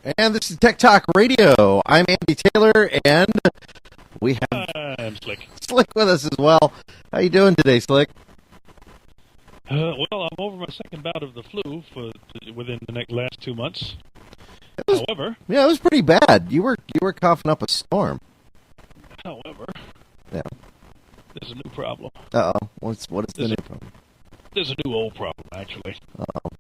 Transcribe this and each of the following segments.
And this is Tech Talk Radio. I'm Andy Taylor, and we have I'm Slick. Slick with us as well. How you doing today, Slick? Well, I'm over my second bout of the flu within the last 2 months. However, it was pretty bad. You were coughing up a storm. However, yeah, there's a new problem. Uh-oh. What is the new problem? There's a new old problem, actually. Uh-oh.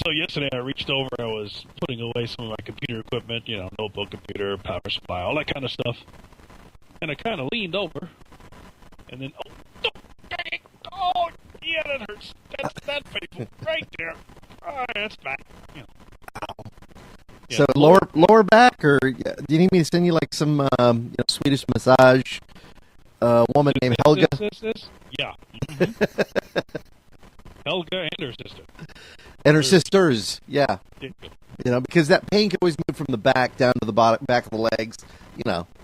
So yesterday I reached over, I was putting away some of my computer equipment, notebook computer, power supply, all that kind of stuff. And I kind of leaned over, and then, dang it! Oh, yeah, that hurts. That's painful. Right there. Oh, that's back. Ow. Yeah, so lower back, or do you need me to send you like some Swedish massage woman named Helga? This? Yeah. Mm-hmm. Helga and her sister. And her sisters, yeah. Because that pain can always move from the back down to the back of the legs.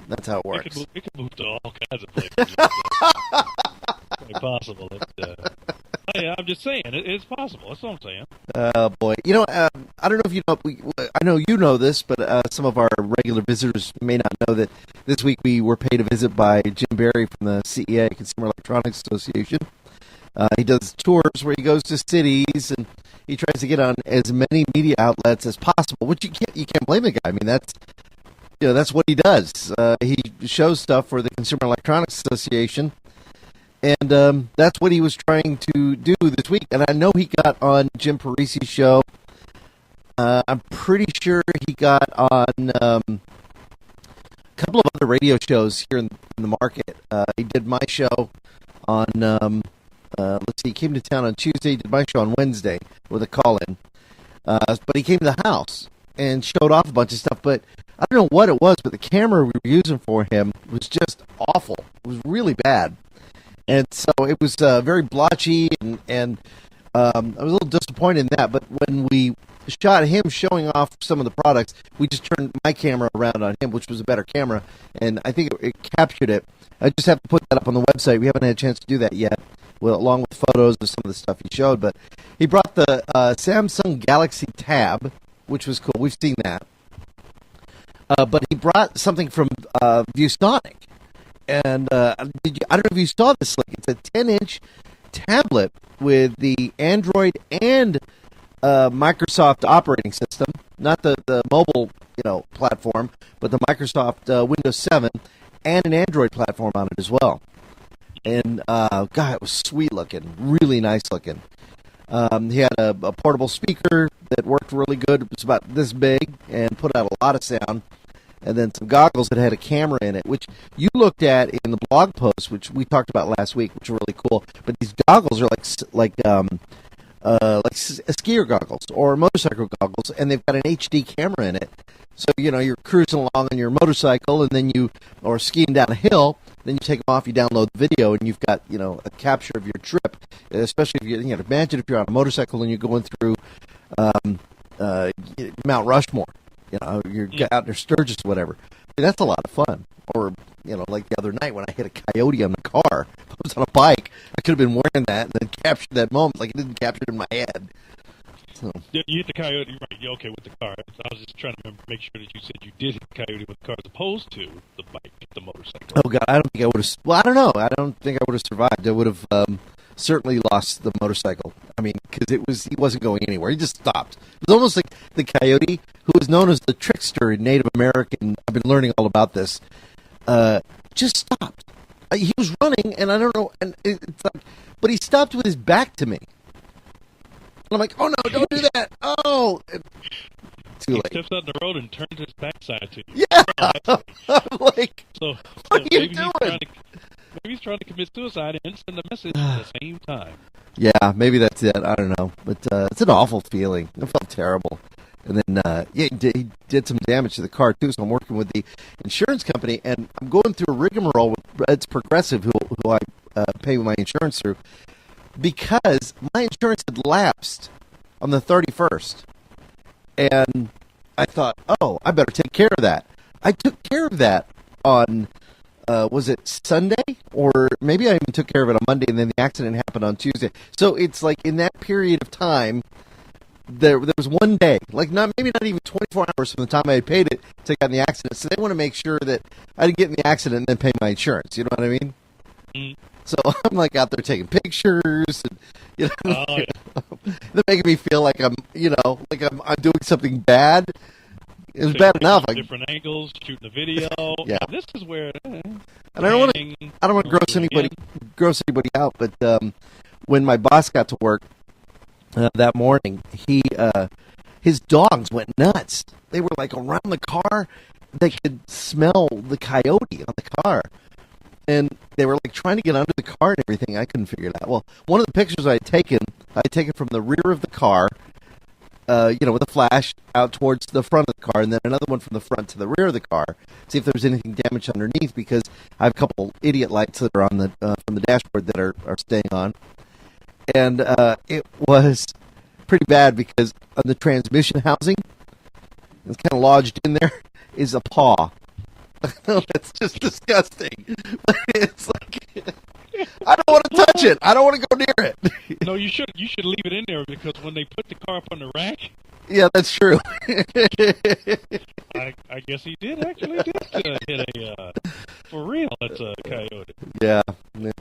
That's how it works. It can move to all kinds of places. It's possible. I'm just saying, it's possible. That's what I'm saying. Oh, boy. I don't know if you know, I know you know this, but some of our regular visitors may not know that this week we were paid a visit by Jim Berry from the CEA, Consumer Electronics Association. He does tours where he goes to cities and he tries to get on as many media outlets as possible, which you can't blame the guy. I mean, that's what he does. He shows stuff for the Consumer Electronics Association, and that's what he was trying to do this week. And I know he got on Jim Parisi's show. I'm pretty sure he got on a couple of other radio shows here in the market. He did my show on. Let's see, he came to town on Tuesday, did my show on Wednesday with a call-in. But he came to the house and showed off a bunch of stuff. But I don't know what it was, but the camera we were using for him was just awful. It was really bad. And so it was very blotchy, and I was a little disappointed in that. But when we shot him showing off some of the products, we just turned my camera around on him, which was a better camera, and I think it captured it. I just have to put that up on the website. We haven't had a chance to do that yet. Well, along with photos of some of the stuff he showed. But he brought the Samsung Galaxy Tab, which was cool. We've seen that. But he brought something from ViewSonic. And I don't know if you saw this. It's a 10-inch tablet with the Android and Microsoft operating system. Not the mobile platform, but the Microsoft Windows 7 and an Android platform on it as well. And, God, it was sweet looking, really nice looking. He had a portable speaker that worked really good. It was about this big and put out a lot of sound. And then some goggles that had a camera in it, which you looked at in the blog post, which we talked about last week, which are really cool. But these goggles are like skier goggles or motorcycle goggles, and they've got an HD camera in it. So, you're cruising along on your motorcycle, and then or skiing down a hill, then you take them off, you download the video, and you've got, a capture of your trip. Especially if imagine if you're on a motorcycle and you're going through Mount Rushmore. You're out in Sturgis or whatever. I mean, that's a lot of fun. Or, like the other night when I hit a coyote on the car. If I was on a bike, I could have been wearing that and then captured that moment like it didn't capture it in my head. So. You hit the coyote, right? You're okay with the car. I was just trying to make sure that you said you did hit the coyote with the car as opposed to the bike, the motorcycle. Oh, God, I don't think I would have... Well, I don't know. I don't think I would have survived. I would have certainly lost the motorcycle. I mean, because he wasn't going anywhere. He just stopped. It was almost like the coyote, who was known as the trickster in Native American. I've been learning all about this. Just stopped. He was running, and I don't know... And it's like, but he stopped with his back to me. And I'm like, oh, no, don't do that. Oh. Too late. He steps out in the road and turns his backside to you. Yeah. I'm like, what are you doing? Maybe he's trying to commit suicide and send a message at the same time. Yeah, maybe that's it. I don't know. But it's an awful feeling. I felt terrible. And then, he did some damage to the car, too. So I'm working with the insurance company, and I'm going through a rigmarole with It's Progressive, who I pay my insurance through, because my insurance had lapsed on the 31st. And I thought, oh, I better take care of that. I took care of that on, was it Sunday? Or maybe I even took care of it on Monday, and then the accident happened on Tuesday. So it's like in that period of time, there was one day, like maybe not even 24 hours from the time I had paid it to get in the accident. So they want to make sure that I didn't get in the accident and then pay my insurance. You know what I mean? Mm. So I'm like out there taking pictures, and Yeah. they're making me feel like I'm doing something bad. It was bad enough. Different angles, shooting a video. Yeah. This is where. And I don't want to gross anybody out, but when my boss got to work that morning, his dogs went nuts. They were like around the car. They could smell the coyote on the car. And they were like trying to get under the car and everything. I couldn't figure it out. Well, one of the pictures I had taken from the rear of the car, with a flash out towards the front of the car, and then another one from the front to the rear of the car, see if there was anything damaged underneath, because I have a couple idiot lights that are on the from the dashboard that are staying on. And it was pretty bad because on the transmission housing, it's kind of lodged in there, is a paw. That's just disgusting. It's like, I don't want to touch it. I don't want to go near it. No, you should leave it in there, because when they put the car up on the rack. Yeah, that's true. I guess he did hit a for real. That's a coyote. Yeah. And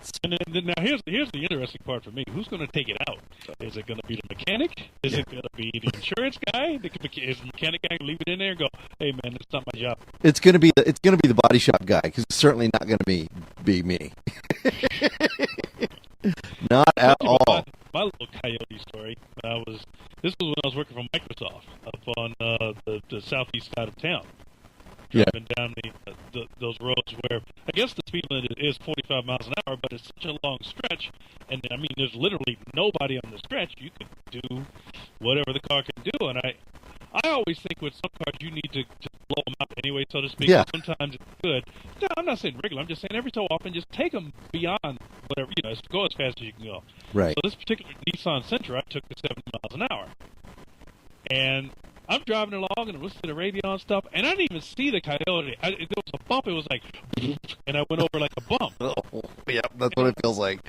then now here's the interesting part for me. Who's going to take it out? Is it going to be the mechanic? Is it going to be the insurance guy? Is the mechanic guy going to leave it in there and go, "Hey man, it's not my job"? It's going to be the body shop guy, because it's certainly not going to be me. Not at all. My little coyote story. This was when I was working for Microsoft up on the southeast side of town. Driving down those roads where I guess the speed limit is 45 miles an hour, but it's such a long stretch, and I mean there's literally nobody on the stretch. You could do whatever the car can do, and I always think with some cars you need to just blow them out anyway, so to speak. Yeah. Sometimes it's good. No, I'm not saying regular. I'm just saying every so often just take them beyond whatever, go as fast as you can go. Right. So this particular Nissan Sentra, I took to 70 miles an hour. And I'm driving along and I'm listening to the radio and stuff, and I didn't even see the coyote. There was a bump. It was like, and I went over like a bump. Oh, yeah, that's what it feels like.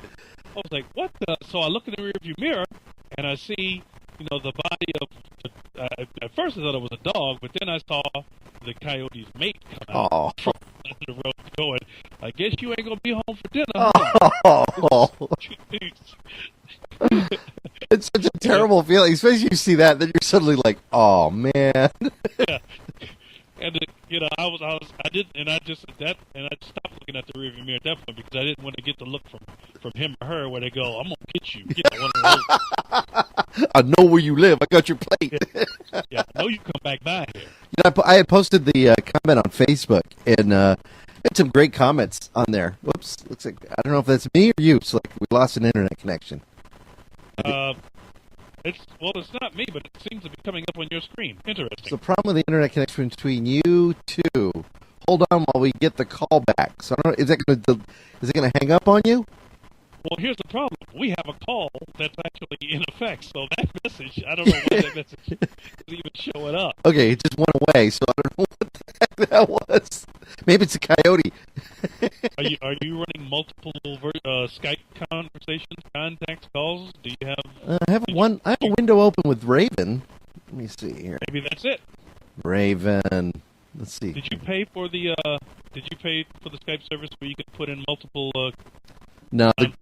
I was like, what the? So I look in the rearview mirror, and I see, the body of, at first I thought it was a dog, but then I saw the coyote's mate come out from the road going, I guess you ain't going to be home for dinner. Oh. It's such a terrible feeling, especially if you see that, then you're suddenly like, oh man. Yeah. And I didn't, and I stopped looking at the rearview mirror at that point, because I didn't want to get the look from him or her where they go, I'm gonna get you. One of those. I know where you live. I got your plate. Yeah, I know you come back by here. I had posted the comment on Facebook, and had some great comments on there. Whoops, looks like I don't know if that's me or you. So like we lost an internet connection. It's not me, but it seems to be coming up on your screen. Interesting. It's the problem with the internet connection between you two. Hold on while we get the call back. So I don't know, is it going to hang up on you? Well, here's the problem. We have a call that's actually in effect, so that message, I don't know why that message is even showing up. Okay, it just went away, so I don't know what the heck that was. Maybe it's a coyote. Are you running multiple Skype conversations, contacts, calls? Do you have? I have a window open with Raven. Let me see here. Maybe that's it. Raven. Let's see. Did you pay for the Skype service where you could put in multiple? No, the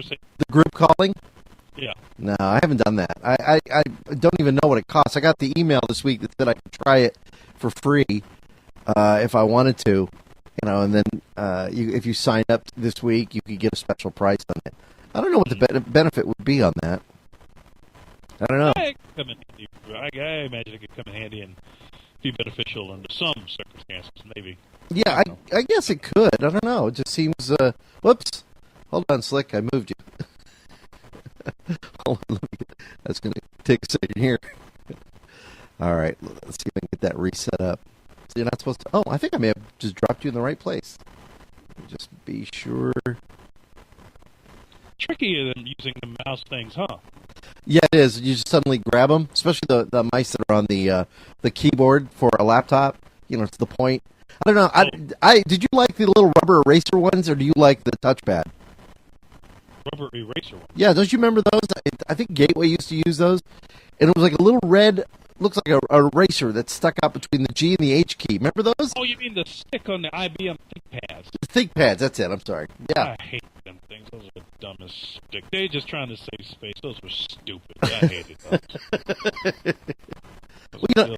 group calling. Yeah. No, I haven't done that. I don't even know what it costs. I got the email this week that said I could try it for free if I wanted to, and then if you sign up this week, you could get a special price on it. I don't know what the benefit would be on that. I don't know. I imagine it could come in handy and be beneficial under some circumstances, maybe. Yeah, I guess it could. I don't know. It just seems. Whoops. Hold on, Slick. I moved you. Hold on. That's going to take a second here. All right. Let's see if I can get that reset up. So you're not supposed to... Oh, I think I may have just dropped you in the right place. Just be sure. Trickier than using the mouse things, huh? Yeah, it is. You just suddenly grab them, especially the mice that are on the keyboard for a laptop. It's the point. I don't know. I did you like the little rubber eraser ones, or do you like the touchpad? rubber eraser ones. Yeah, don't you remember those? I think Gateway used to use those, and it was like a little red, looks like a eraser that stuck out between the G and the H key. Remember those? Oh, you mean the stick on the IBM ThinkPads? The ThinkPads, that's it. I'm sorry. Yeah. I hate them things. Those are the dumbest stick. They just trying to save space. Those were stupid. I hated those. Well,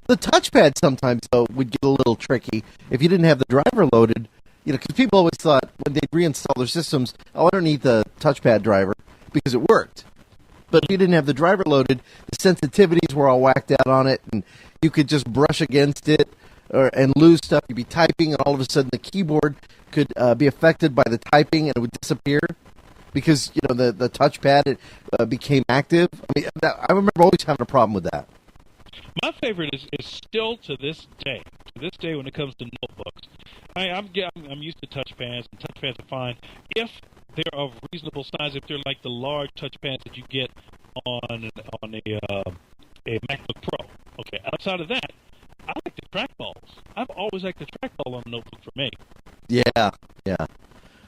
the touchpad sometimes, though, would get a little tricky if you didn't have the driver loaded. Because people always thought when they'd reinstall their systems, oh, I don't need the touchpad driver because it worked. But if you didn't have the driver loaded, the sensitivities were all whacked out on it, and you could just brush against it and lose stuff. You'd be typing, and all of a sudden the keyboard could be affected by the typing, and it would disappear because the touchpad became active. I remember always having a problem with that. My favorite is still to this day. To this day, when it comes to notebooks, I'm used to touchpads, and touchpads are fine if they're of reasonable size. If they're like the large touchpads that you get on a MacBook Pro. Okay, outside of that, I like the trackballs. I've always liked the trackball on a notebook for me. Yeah.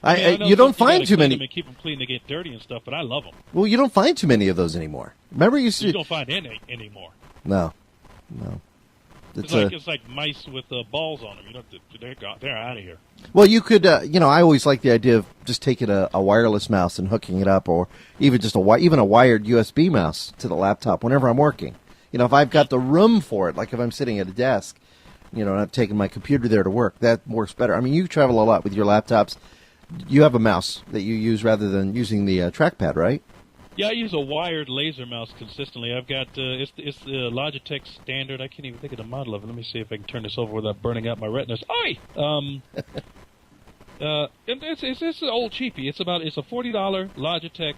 I you don't find too many. Them and keep them clean. They get dirty and stuff, but I love them. Well, you don't find too many of those anymore. Remember, you don't find any anymore. No. It's like mice with balls on them. They're out of here. Well, you could, I always like the idea of just taking a wireless mouse and hooking it up, or even just a wired USB mouse to the laptop whenever I'm working. If I've got the room for it, like if I'm sitting at a desk, and I'm taking my computer there to work, that works better. I mean, you travel a lot with your laptops. You have a mouse that you use rather than using the trackpad, right? Yeah, I use a wired laser mouse consistently. I've got it's the Logitech standard. I can't even think of the model of it. Let me see if I can turn this over without burning out my retinas. Oi! It's an old cheapie. It's a $40 Logitech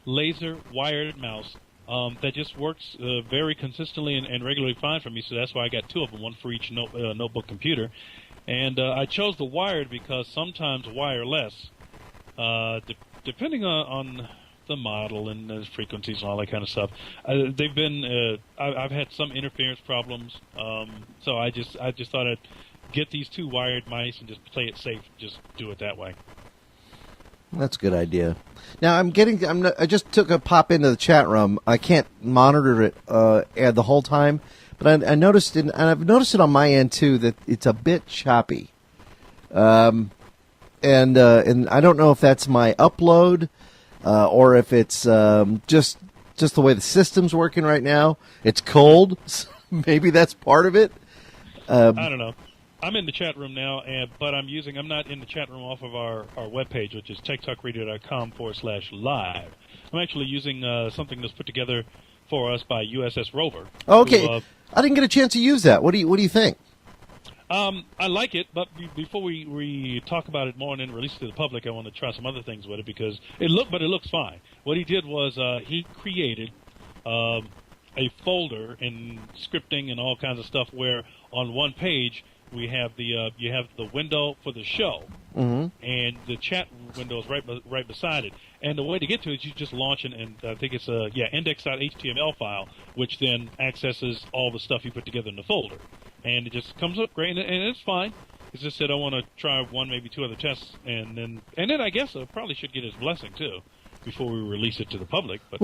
laser wired mouse that just works very consistently and regularly fine for me. So that's why I got two of them, one for each notebook computer. And I chose the wired because sometimes wireless, depending on the model and the frequencies and all that kind of stuff, they've been. I've had some interference problems, so I just thought I'd get these two wired mice and just play it safe. Just do it that way. That's a good idea. Now I just took a pop into the chat room. I can't monitor it the whole time, but I noticed it, and I've noticed it on my end too, that it's a bit choppy. And I don't know if that's my upload. Or if it's just the way the system's working right now. It's cold. So maybe that's part of it. I don't know. I'm in the chat room now, but I'm not in the chat room off of our webpage, which is TechtalkRadio.com/live. I'm actually using something that's put together for us by USS Rover. Okay. I didn't get a chance to use that. What do you think? I like it, but before we talk about it more and then release it to the public, I want to try some other things with it because it looks fine. What he did was he created a folder in scripting and all kinds of stuff where on one page we have you have the window for the show, and the chat window is right beside it. And the way to get to it is you just launch and I think it's a index.html file, which then accesses all the stuff you put together in the folder. And it just comes up great, and it's fine. It's just that I want to try one, maybe two other tests, and then I guess I probably should get his blessing too before we release it to the public. But,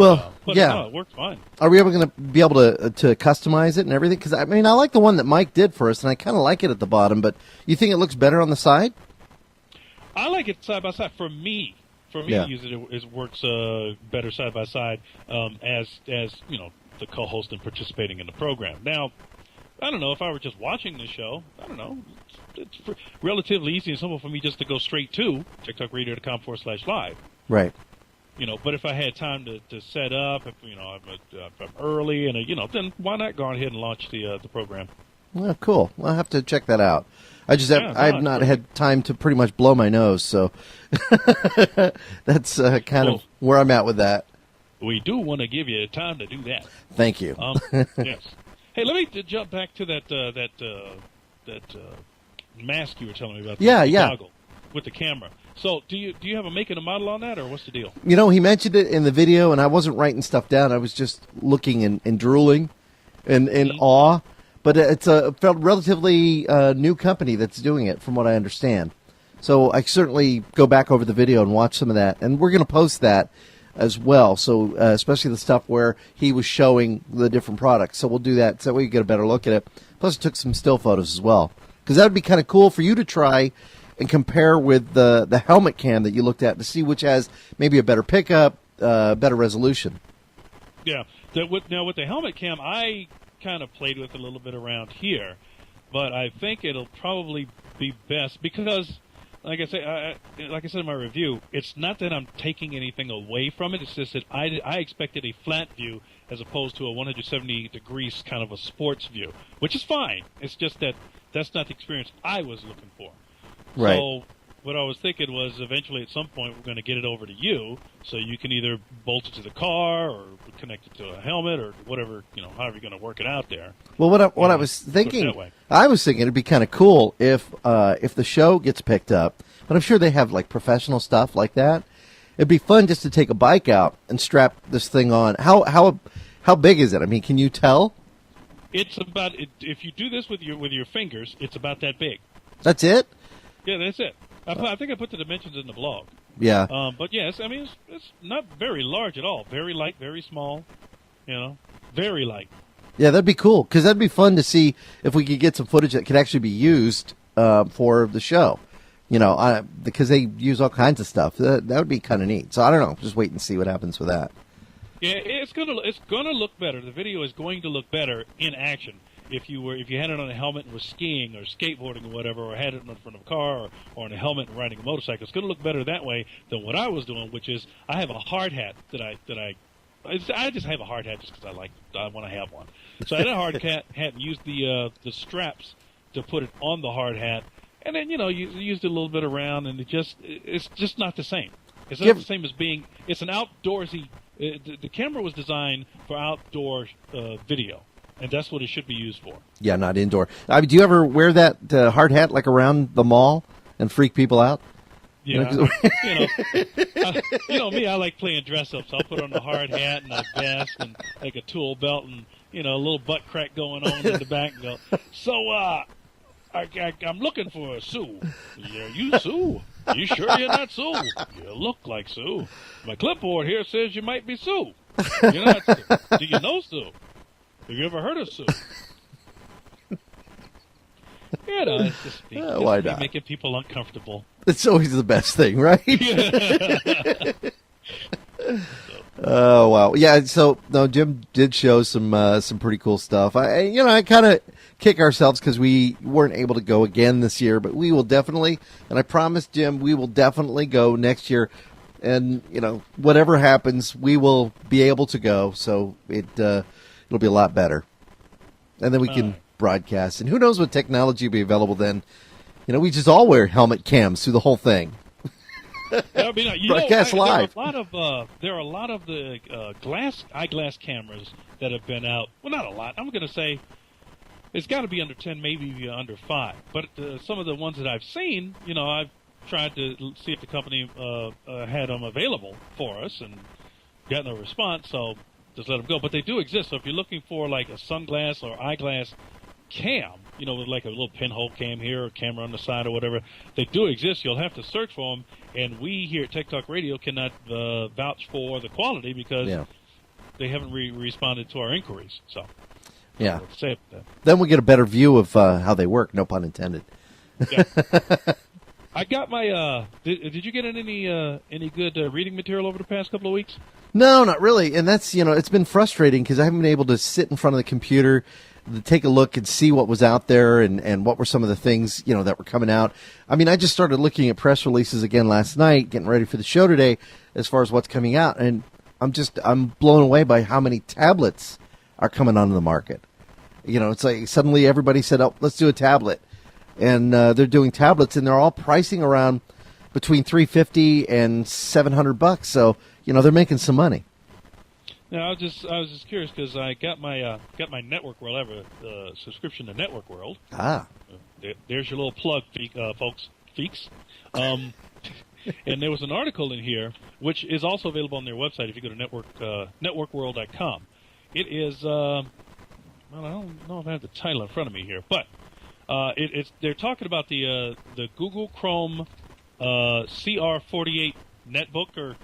yeah, it works fine. Are we ever going to be able to customize it and everything? Because I like the one that Mike did for us, and I kind of like it at the bottom. But you think it looks better on the side? I like it side by side. For me, yeah. it works better side by side as the co-host and participating in the program. Now, I don't know if I were just watching the show. I don't know. It's relatively easy and simple for me just to go straight to TechtalkRadio.com/live. Right. But if I had time to set up, if I'm early, and then why not go ahead and launch the program? Well, cool. I'll have to check that out. I've not had time to pretty much blow my nose, so that's kind of where I'm at with that. We do want to give you time to do that. Thank you. Yes. Hey, let me jump back to that mask you were telling me about. Yeah. Goggle with the camera. So, do you have a make and a model on that, or what's the deal? He mentioned it in the video, and I wasn't writing stuff down. I was just looking and drooling in awe. But it's a relatively new company that's doing it, from what I understand. So I certainly go back over the video and watch some of that. And we're going to post that as well. So especially the stuff where he was showing the different products. So we'll do that so that way you get a better look at it. Plus, I took some still photos as well. Because that would be kind of cool for you to try and compare with the helmet cam that you looked at to see which has maybe a better pickup, better resolution. Yeah. Now, with the helmet cam, I kind of played with a little bit around here. But I think it'll probably be best because, like I said in my review, it's not that I'm taking anything away from it. It's just that I expected a flat view as opposed to a 170 degrees kind of a sports view, which is fine. It's just that that's not the experience I was looking for. Right. So what I was thinking was eventually at some point we're going to get it over to you so you can either bolt it to the car or connect it to a helmet or whatever, however you're going to work it out there. Well, what I was thinking, it'd be kind of cool if the show gets picked up, but I'm sure they have like professional stuff like that. It'd be fun just to take a bike out and strap this thing on. How big is it? I mean, can you tell? It's about if you do this with your fingers, it's about that big. That's it? Yeah, that's it. I think I put the dimensions in the blog. Yeah. But yes, I mean it's not very large at all. Very light, very small. Very light. Yeah, that'd be cool because that'd be fun to see if we could get some footage that could actually be used for the show. Because they use all kinds of stuff. That would be kind of neat. So I don't know. Just wait and see what happens with that. Yeah, it's gonna look better. The video is going to look better in action. If you had it on a helmet and were skiing or skateboarding or whatever, or had it in front of a car or on a helmet and riding a motorcycle, it's going to look better that way than what I was doing, which is I have a hard hat I just have a hard hat just because I want to have one. So I had a hard hat and used the straps to put it on the hard hat, and then you used it a little bit around, and it's just not the same. It's not the same as being. It's an outdoorsy. The camera was designed for outdoor video. And that's what it should be used for. Yeah, not indoor. Do you ever wear that hard hat like around the mall and freak people out? Yeah. Me, I like playing dress up, so I'll put on a hard hat and a vest and like a tool belt and a little butt crack going on in the back and go. So I'm looking for a Sue. Yeah, you Sue? You sure you're not Sue? You look like Sue. My clipboard here says you might be Sue. You're not Sue. Do you know Sue? Have you ever heard of Sue? It's just why not? Making people uncomfortable. It's always the best thing, right? Oh wow, yeah. So no, Jim did show some pretty cool stuff. I kind of kick ourselves because we weren't able to go again this year, but we will definitely. And I promise Jim, we will definitely go next year. And whatever happens, we will be able to go. So it'll be a lot better. And then we can broadcast. And who knows what technology will be available then. We just all wear helmet cams through the whole thing. Broadcast live. There are a lot of the eyeglass cameras that have been out. Well, not a lot. I'm going to say it's got to be under 10, maybe under 5. But some of the ones that I've seen, I've tried to see if the company had them available for us and got no response. So just let them go. But they do exist. So if you're looking for like a sunglass or eyeglass cam, with like a little pinhole cam here or camera on the side or whatever, they do exist. You'll have to search for them. And we here at Tech Talk Radio cannot vouch for the quality because they haven't responded to our inquiries. So yeah, say that. Then we'll get a better view of how they work. No pun intended. Yeah. I got my. Did you get any good reading material over the past couple of weeks? No, not really. And that's it's been frustrating because I haven't been able to sit in front of the computer, to take a look and see what was out there and what were some of the things that were coming out. I mean, I just started looking at press releases again last night, getting ready for the show today, as far as what's coming out, and I'm blown away by how many tablets are coming onto the market. It's like suddenly everybody said, "Oh, let's do a tablet." And they're doing tablets, and they're all pricing around between $350 and $700. So they're making some money. Yeah, I was just curious because I got my Network World. I have a subscription to Network World. There's your little plug, folks. Feeks. And there was an article in here which is also available on their website if you go to networkworld.com. It is well, I don't know if I have the title in front of me here, but they're talking about the Google Chrome CR48 netbook, or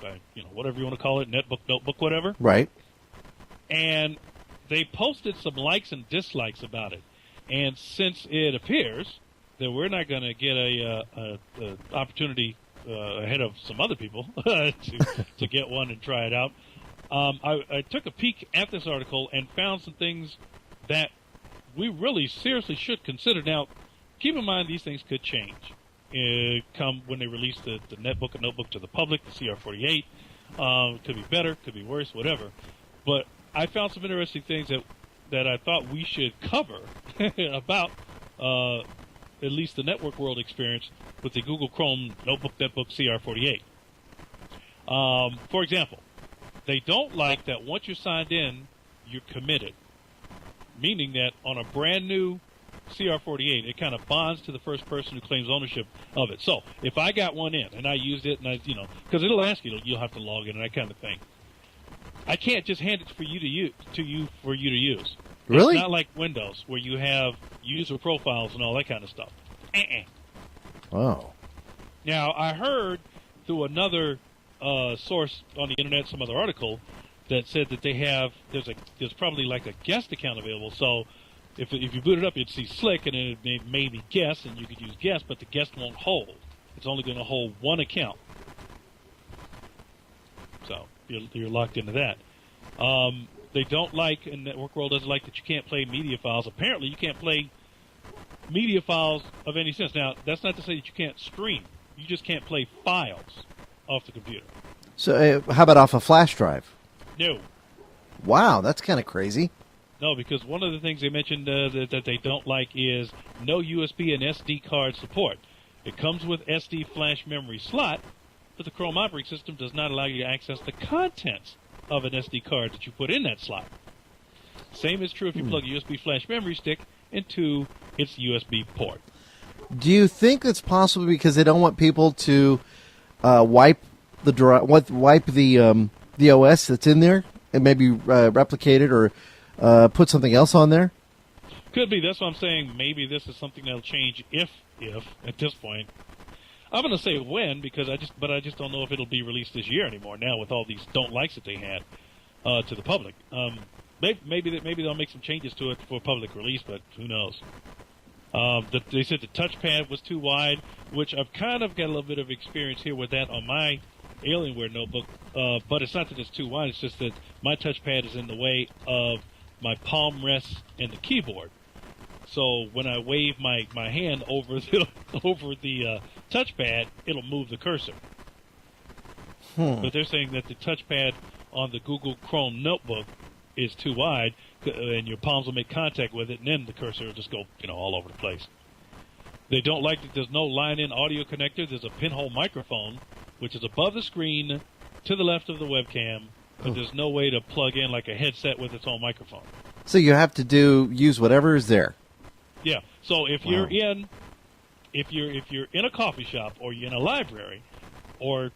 whatever you want to call it, netbook, notebook, whatever. Right. And they posted some likes and dislikes about it. And since it appears that we're not going to get a opportunity ahead of some other people to get one and try it out, I took a peek at this article and found some things that we really seriously should consider. Now, keep in mind these things could change. Come when they release the netbook and notebook to the public, the CR48. Could be better, could be worse, whatever. But I found some interesting things that I thought we should cover about at least the network world experience with the Google Chrome Notebook Netbook CR48. For example, they don't like that once you're signed in, you're committed. Meaning that on a brand new CR48, it kind of bonds to the first person who claims ownership of it. So if I got one in and I used it, and because it'll ask you'll have to log in and that kind of thing. I can't just hand it for you to use. Really? It's not like Windows where you have user profiles and all that kind of stuff. Wow. Now I heard through another source on the internet, some other article that said that there's probably like a guest account available. So if you boot it up, you'd see Slick, and then it may be guest, and you could use guest, but the guest won't hold. It's only going to hold one account. So you're locked into that. They don't like, and Network World doesn't like, that you can't play media files. Apparently, you can't play media files of any sense. Now, that's not to say that you can't stream. You just can't play files off the computer. So how about off a flash drive? No. Wow, that's kind of crazy. No, because one of the things they mentioned that they don't like is no USB and SD card support. It comes with SD flash memory slot, but the Chrome operating system does not allow you to access the contents of an SD card that you put in that slot. Same is true if you plug a USB flash memory stick into its USB port. Do you think that's possible because they don't want people to wipe the OS that's in there and maybe replicate it or put something else on there? Could be. That's what I'm saying. Maybe this is something that'll change if at this point. I'm going to say when because I just don't know if it'll be released this year anymore. Now with all these don't likes that they had to the public, maybe they'll make some changes to it for public release, but who knows? They said the touchpad was too wide, which I've kind of got a little bit of experience here with that on my Alienware notebook, but it's not that it's too wide. It's just that my touchpad is in the way of my palm rest and the keyboard. So when I wave my hand over the touchpad, it'll move the cursor. But they're saying that the touchpad on the Google Chrome notebook is too wide, and your palms will make contact with it, and then the cursor will just go all over the place. They don't like that there's no line-in audio connector. There's a pinhole microphone, which is above the screen to the left of the webcam, but there's no way to plug in like a headset with its own microphone. So you have to use whatever is there. Yeah. So if you're in a coffee shop or you're in a library, or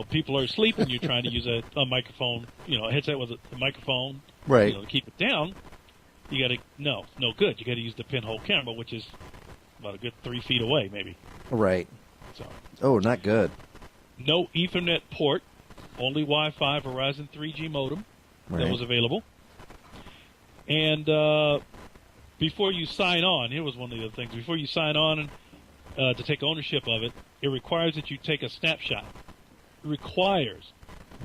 people are asleep and you're trying to use a microphone, a headset with a microphone, right? To keep it down, you got to no good. You got to use the pinhole camera, which is about a good 3 feet away, maybe. Right. So. Not good. No Ethernet port, only Wi-Fi Verizon 3G modem that was available. And before you sign on, here was one of the other things. Before you sign on to take ownership of it, it requires that you take a snapshot. It requires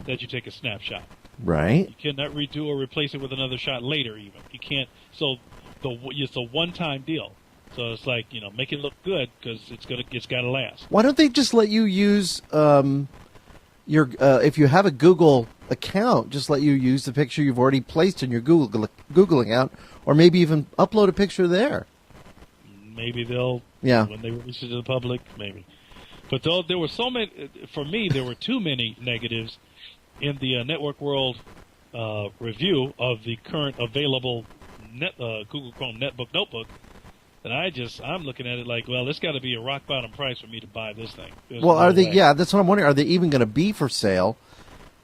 that you take a snapshot. Right. You cannot redo or replace it with another shot later even. You can't. So it's a one-time deal. So it's like, make it look good because it's got to last. Why don't they just let you use your if you have a Google account, just let you use the picture you've already placed in your Google account, or maybe even upload a picture there. Maybe they'll when they release it to the public, maybe. But there were so many. For me, there were too many negatives in the Network World review of the current available Google Chrome Netbook Notebook. And I'm looking at it like, well, it's got to be a rock bottom price for me to buy this thing. Are they? Yeah, that's what I'm wondering. Are they even going to be for sale?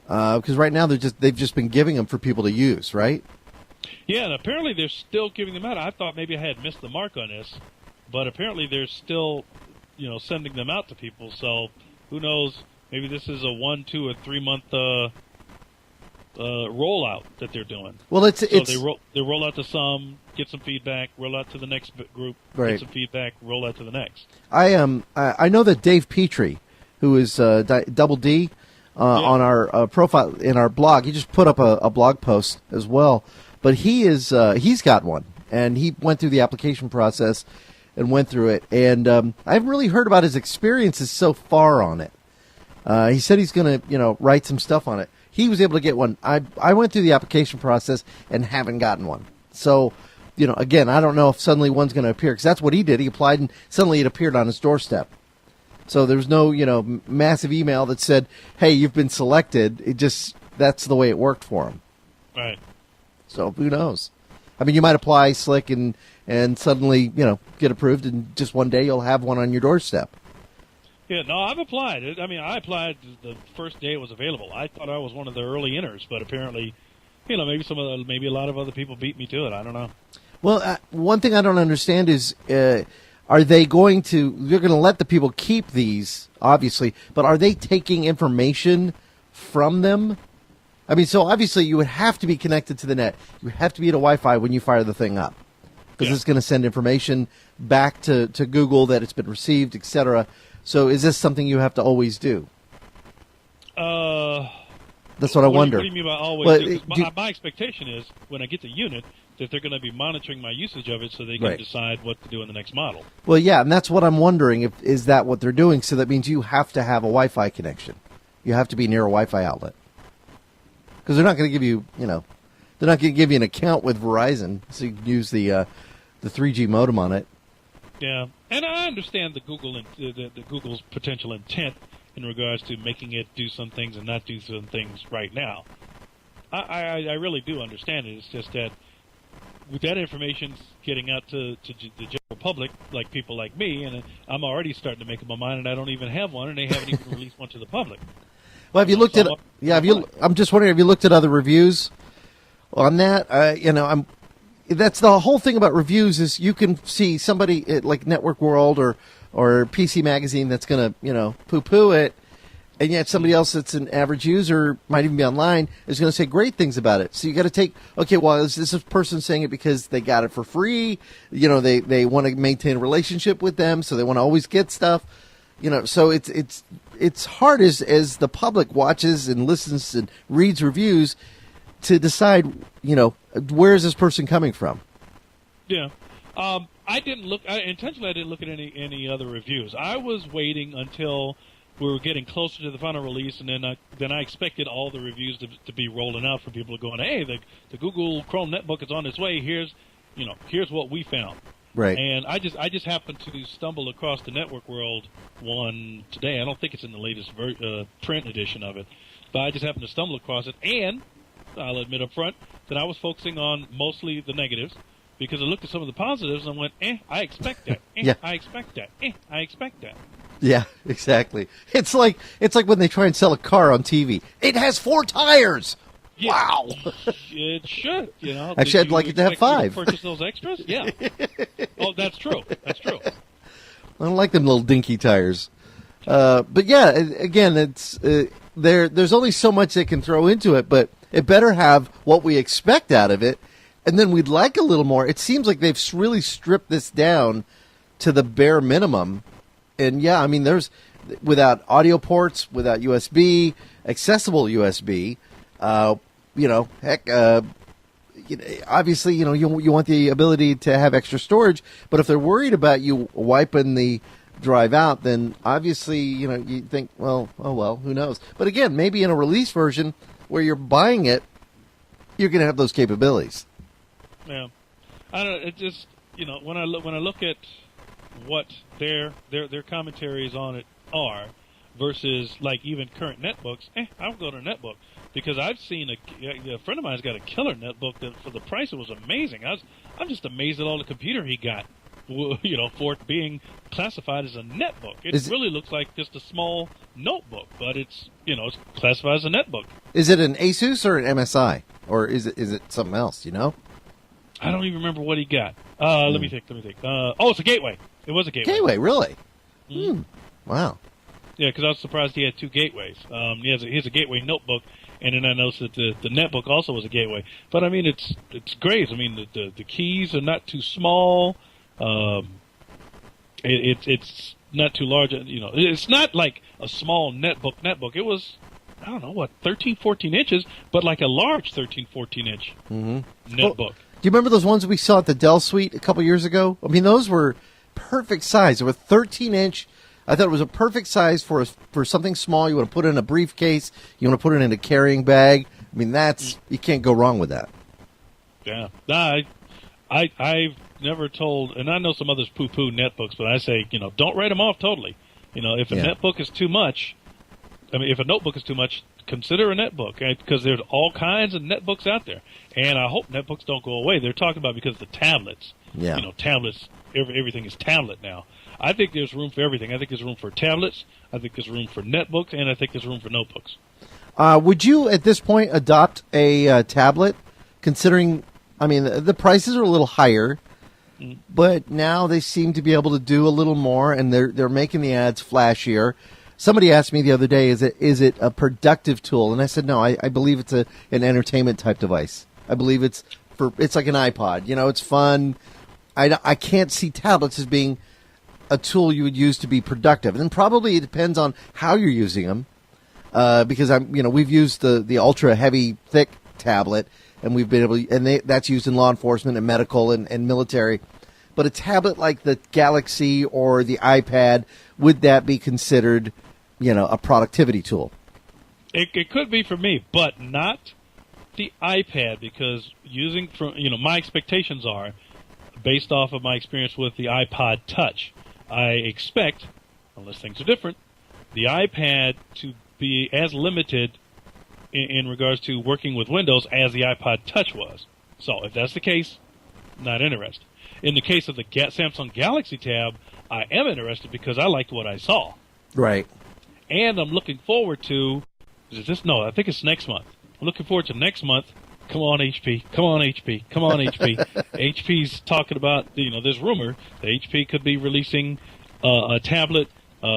Because right now they've just been giving them for people to use, right? Yeah, and apparently they're still giving them out. I thought maybe I had missed the mark on this, but apparently they're still, sending them out to people. So Who knows? Maybe this is a 1, 2, or 3 month rollout that they're doing. Well, it's they roll out to some, get some feedback, roll out to the next group, get some feedback, roll out to the next. I know that Dave Petrie, who is Double D, on our profile in our blog, he just put up a blog post as well. But he's got one, and he went through the application process and went through it. And I haven't really heard about his experiences so far on it. He said he's going to write some stuff on it. He was able to get one. I went through the application process and haven't gotten one. So, again, I don't know if suddenly one's going to appear, because that's what he did. He applied and suddenly it appeared on his doorstep. So there was no, massive email that said, hey, you've been selected. That's the way it worked for him. Right. So who knows? I mean, you might apply slick and suddenly, get approved, and just one day you'll have one on your doorstep. Yeah, no, I've applied. I applied the first day it was available. I thought I was one of the early inners, but apparently, maybe a lot of other people beat me to it. I don't know. Well, one thing I don't understand is, are they going to? They're going to let the people keep these, obviously, but are they taking information from them? I mean, so obviously you would have to be connected to the net. You would have to be at a Wi-Fi when you fire the thing up, because it's going to send information back to Google that it's been received, etc. So is this something you have to always do? That's what I wonder. What do you mean by always do? My expectation is when I get the unit that they're going to be monitoring my usage of it so they can decide what to do in the next model. Well, yeah, and that's what I'm wondering. Is that what they're doing? So that means you have to have a Wi-Fi connection. You have to be near a Wi-Fi outlet. Because they're not going to give you, they're not going to give you an account with Verizon so you can use the 3G modem on it. Yeah, and I understand the Google's potential intent in regards to making it do some things and not do some things right now. I really do understand it. It's just that with that information getting out to the general public, like people like me, and I'm already starting to make up my mind, and I don't even have one, and they haven't even released one to the public. Well, have you looked at? Yeah, I'm just wondering. Have you looked at other reviews on that? That's the whole thing about reviews is you can see somebody at like Network World or PC Magazine that's going to poo-poo it, and yet somebody else that's an average user, might even be online, is going to say great things about it. So you got to take, okay, well, is this person saying it because they got it for free? They want to maintain a relationship with them, so they want to always get stuff. So it's hard as the public watches and listens and reads reviews to decide, where is this person coming from? Yeah. I didn't look at any other reviews. I was waiting until we were getting closer to the final release, and then I expected all the reviews to be rolling out for people going, hey, the Google Chrome Netbook is on its way. Here's what we found. Right. And I just happened to stumble across the Network World one today. I don't think it's in the latest print edition of it, but I just happened to stumble across it, and I'll admit up front that I was focusing on mostly the negatives, because I looked at some of the positives and went, I expect that. Yeah. I expect that. I expect that. Yeah, exactly. It's like when they try and sell a car on TV. It has 4 tires. Yeah. Wow. It should, Actually, I'd like it to have 5. Purchase those extras? Yeah. Oh, that's true. That's true. I don't like them little dinky tires. But yeah, again, it's there's only so much they can throw into it, but it better have what we expect out of it, and then we'd like a little more. It seems like they've really stripped this down to the bare minimum. And yeah, I mean, there's without audio ports, without USB, accessible USB, obviously, you want the ability to have extra storage, but if they're worried about you wiping the drive out, then obviously, you think, well, who knows? But again, maybe in a release version where you're buying it, you're going to have those capabilities. Yeah. I don't know, it just, when I look at what their commentaries on it are versus like even current netbooks, I'll go to a netbook because I've seen a friend of mine's got a killer netbook that for the price it was amazing. I'm just amazed at all the computer he got, for it being classified as a netbook. It really looks like just a small notebook, but it's it's classified as a netbook. Is it an Asus or an MSI, or is it something else? I don't even remember what he got. Let me think. It's a Gateway. It was a Gateway. Gateway, really? Mm-hmm. Wow. Yeah, because I was surprised he had two gateways. He has a gateway notebook, and then I noticed that the netbook also was a gateway. But I mean, it's great. I mean, the keys are not too small. It's not too large. You know, it's not like a small netbook. It was, I don't know, what, 13, 14 inches, but like a large 13, 14 inch netbook. Well, do you remember those ones we saw at the Dell Suite a couple years ago? I mean, those were perfect size. They were 13-inch. I thought it was a perfect size for something small. You want to put it in a briefcase. You want to put it in a carrying bag. I mean, you can't go wrong with that. Yeah. I've never told, and I know some others poo-poo netbooks, but I say, don't write them off totally. If a netbook is too much, if a notebook is too much, consider a netbook, right? Because there's all kinds of netbooks out there. And I hope netbooks don't go away. They're talking about because of the tablets. Yeah. Tablets, everything is tablet now. I think there's room for everything. I think there's room for tablets. I think there's room for netbooks, and I think there's room for notebooks. Would you, at this point, adopt a tablet, considering, I mean, the prices are a little higher, but now they seem to be able to do a little more, and they're making the ads flashier. Somebody asked me the other day, is it a productive tool? And I said, no, I believe it's an entertainment-type device. I believe it's like an iPod. It's fun. I can't see tablets as being a tool you would use to be productive. And probably it depends on how you're using them. Because we've used the ultra heavy thick tablet, and we've been able to, and that's used in law enforcement and medical and military. But a tablet like the Galaxy or the iPad, would that be considered, a productivity tool? It could be for me, but not the iPad, because my expectations are based off of my experience with the iPod Touch. I expect, unless things are different, the iPad to be as limited in regards to working with Windows as the iPod Touch was. So if that's the case, not interested. In the case of the Samsung Galaxy Tab, I am interested because I liked what I saw. Right. And I'm looking forward to, I think it's next month. I'm looking forward to next month. Come on, HP. Come on, HP. Come on, HP. HP's talking about, there's rumor that HP could be releasing a tablet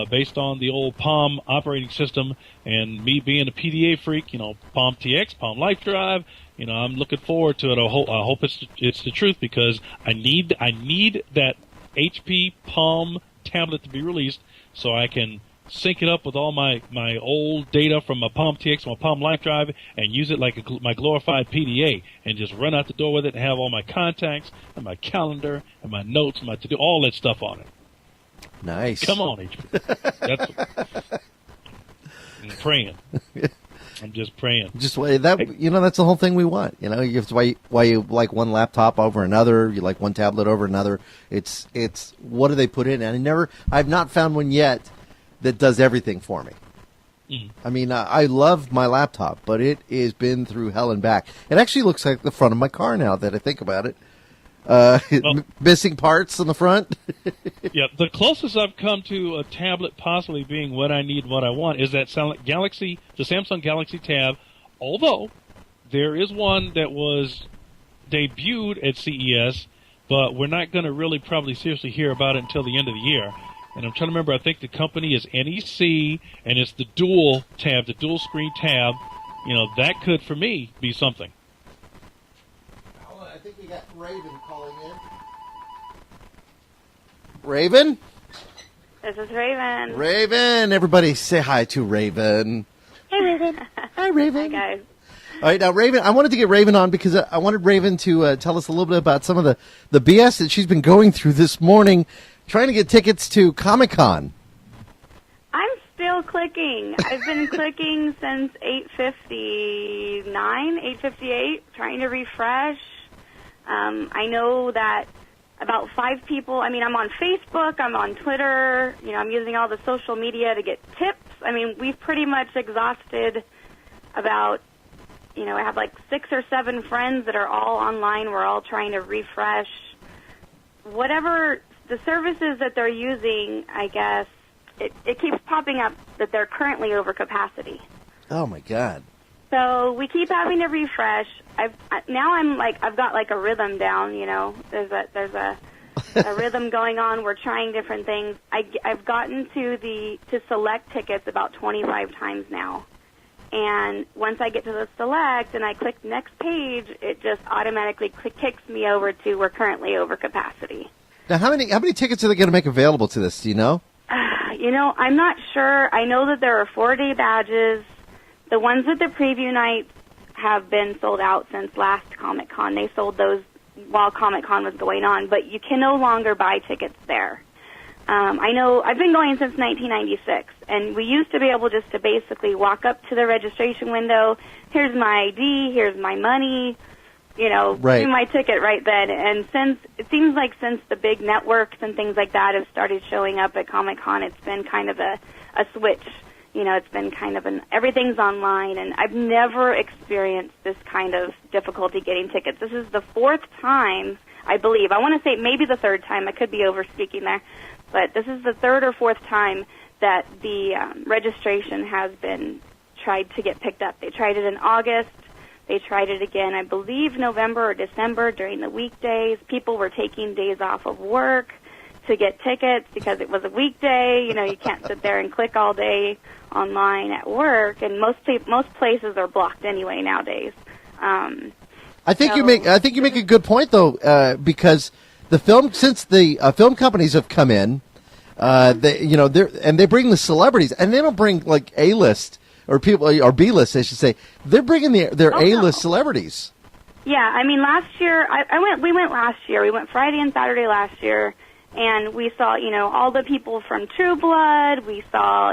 based on the old Palm operating system, and me being a PDA freak, Palm TX, Palm Life Drive, I'm looking forward to it. I hope it's the truth, because I need that HP Palm tablet to be released so I can sync it up with all my old data from my Palm TX, my Palm Life Drive, and use it like my glorified PDA, and just run out the door with it and have all my contacts and my calendar and my notes and my to-do, all that stuff on it. Nice. Come on, HP. I'm praying. I'm just praying. Just that's the whole thing we want. Why you like one laptop over another, you like one tablet over another. It's what do they put in? And I've not found one yet that does everything for me. I mean, I love my laptop, but it has been through hell and back. It actually looks like the front of my car now that I think about it. Missing parts on the front. Yeah, the closest I've come to a tablet possibly being what I need, what I want, is that the Samsung Galaxy Tab, although there is one that was debuted at CES, but we're not going to really probably seriously hear about it until the end of the year. And I'm trying to remember, I think the company is NEC, and it's the dual tab, the dual screen tab. That could, for me, be something. I think we got Raven calling in. Raven? This is Raven. Raven! Everybody say hi to Raven. Hey, Raven. Hi, Raven. Hi, guys. All right, now, Raven, I wanted to get Raven on because I wanted Raven to tell us a little bit about some of the BS that she's been going through this morning, trying to get tickets to Comic-Con. I'm still clicking. I've been clicking since 8:59, 8:58, trying to refresh. I know that about 5 people, I'm on Facebook, I'm on Twitter, I'm using all the social media to get tips. We've pretty much exhausted about, I have like 6 or 7 friends that are all online. We're all trying to refresh. Whatever the services that they're using, I guess, it keeps popping up that they're currently over capacity. Oh, my God. So we keep having to refresh. I've got like a rhythm down. There's a a rhythm going on. We're trying different things. I've gotten to select tickets about 25 times now. And once I get to the select and I click next page, it just automatically kicks me over to we're currently over capacity. Now, how many tickets are they going to make available to this? Do you know? I'm not sure. I know that there are 4-day badges. The ones at the preview night have been sold out since last Comic-Con. They sold those while Comic-Con was going on, but you can no longer buy tickets there. I know I've been going since 1996, and we used to be able just to basically walk up to the registration window, here's my ID, here's my money, right. do my ticket right then. And it seems like since the big networks and things like that have started showing up at Comic-Con, it's been kind of a switch. It's been kind of everything's online, and I've never experienced this kind of difficulty getting tickets. This is the 4th time, I believe. I want to say maybe the 3rd time. I could be over-speaking there. But this is the 3rd or 4th time that the registration has been tried to get picked up. They tried it in August. They tried it again, I believe, November or December during the weekdays. People were taking days off of work to get tickets because it was a weekday. You can't sit there and click all day online at work, and most places are blocked anyway nowadays. I think you make a good point though, because the film film companies have come in, they bring the celebrities, and they don't bring like A-list or people or B-list, I should say. They're bringing their A-list celebrities. Yeah, I mean, last year we went last year. We went Friday and Saturday last year, and we saw all the people from True Blood. We saw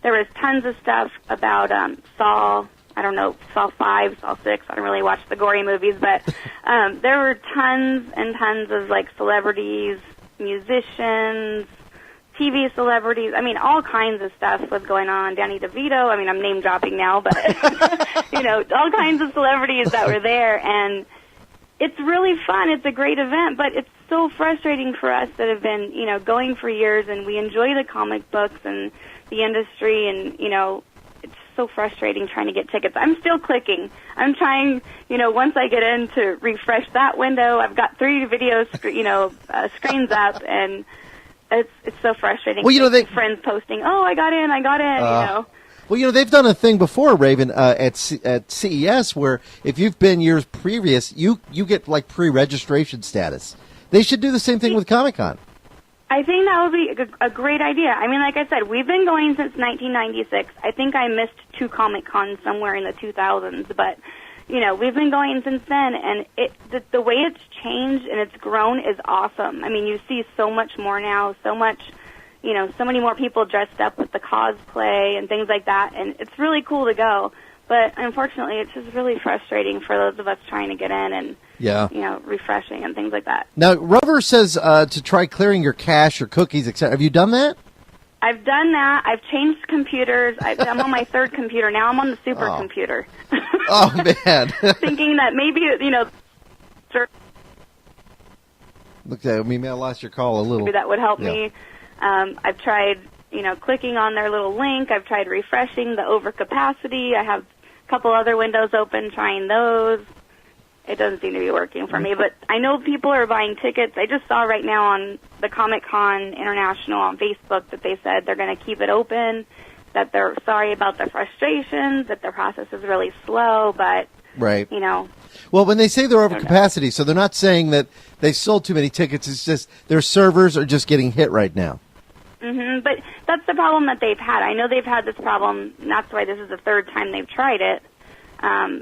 there was tons of stuff about Saw. I don't know, Saw 5, Saw 6. I don't really watch the gory movies, but there were tons and tons of, celebrities, musicians, TV celebrities. I mean, all kinds of stuff was going on. Danny DeVito. I mean, I'm name-dropping now, but, all kinds of celebrities that were there. And it's really fun. It's a great event, but it's so frustrating for us that have been, going for years, and we enjoy the comic books and the industry, and, it's so frustrating trying to get tickets. I'm still clicking. I'm trying, once I get in to refresh that window, I've got 3 video, screens up, and it's so frustrating. Well, friends posting, I got in. Well, they've done a thing before, Raven, at CES, where if you've been years previous, you get pre-registration status. They should do the same thing with Comic-Con. I think that would be a great idea. I mean, like I said, we've been going since 1996. I think I missed 2 Comic-Cons somewhere in the 2000s, but, we've been going since then, and the way it's changed and it's grown is awesome. I mean, you see so much more now, so many more people dressed up with the cosplay and things like that, and it's really cool to go. But unfortunately, it's just really frustrating for those of us trying to get in and, refreshing and things like that. Now, Rover says to try clearing your cache or cookies, etc. Have you done that? I've done that. I've changed computers. I'm on my 3rd computer. Now I'm on the supercomputer. Oh, man. Thinking that maybe, Okay, we may have lost your call a little. Maybe that would help me. I've tried, clicking on their little link. I've tried refreshing the overcapacity. I have a couple other windows open, trying those. It doesn't seem to be working for me, but I know people are buying tickets. I just saw right now on the Comic-Con International on Facebook that they said they're going to keep it open, that they're sorry about the frustrations, that their process is really slow, but, right. Well, when they say they're over capacity, so they're not saying that they sold too many tickets. It's just their servers are just getting hit right now. Mm-hmm. But that's the problem that they've had. I know they've had this problem, and that's why this is the 3rd time they've tried it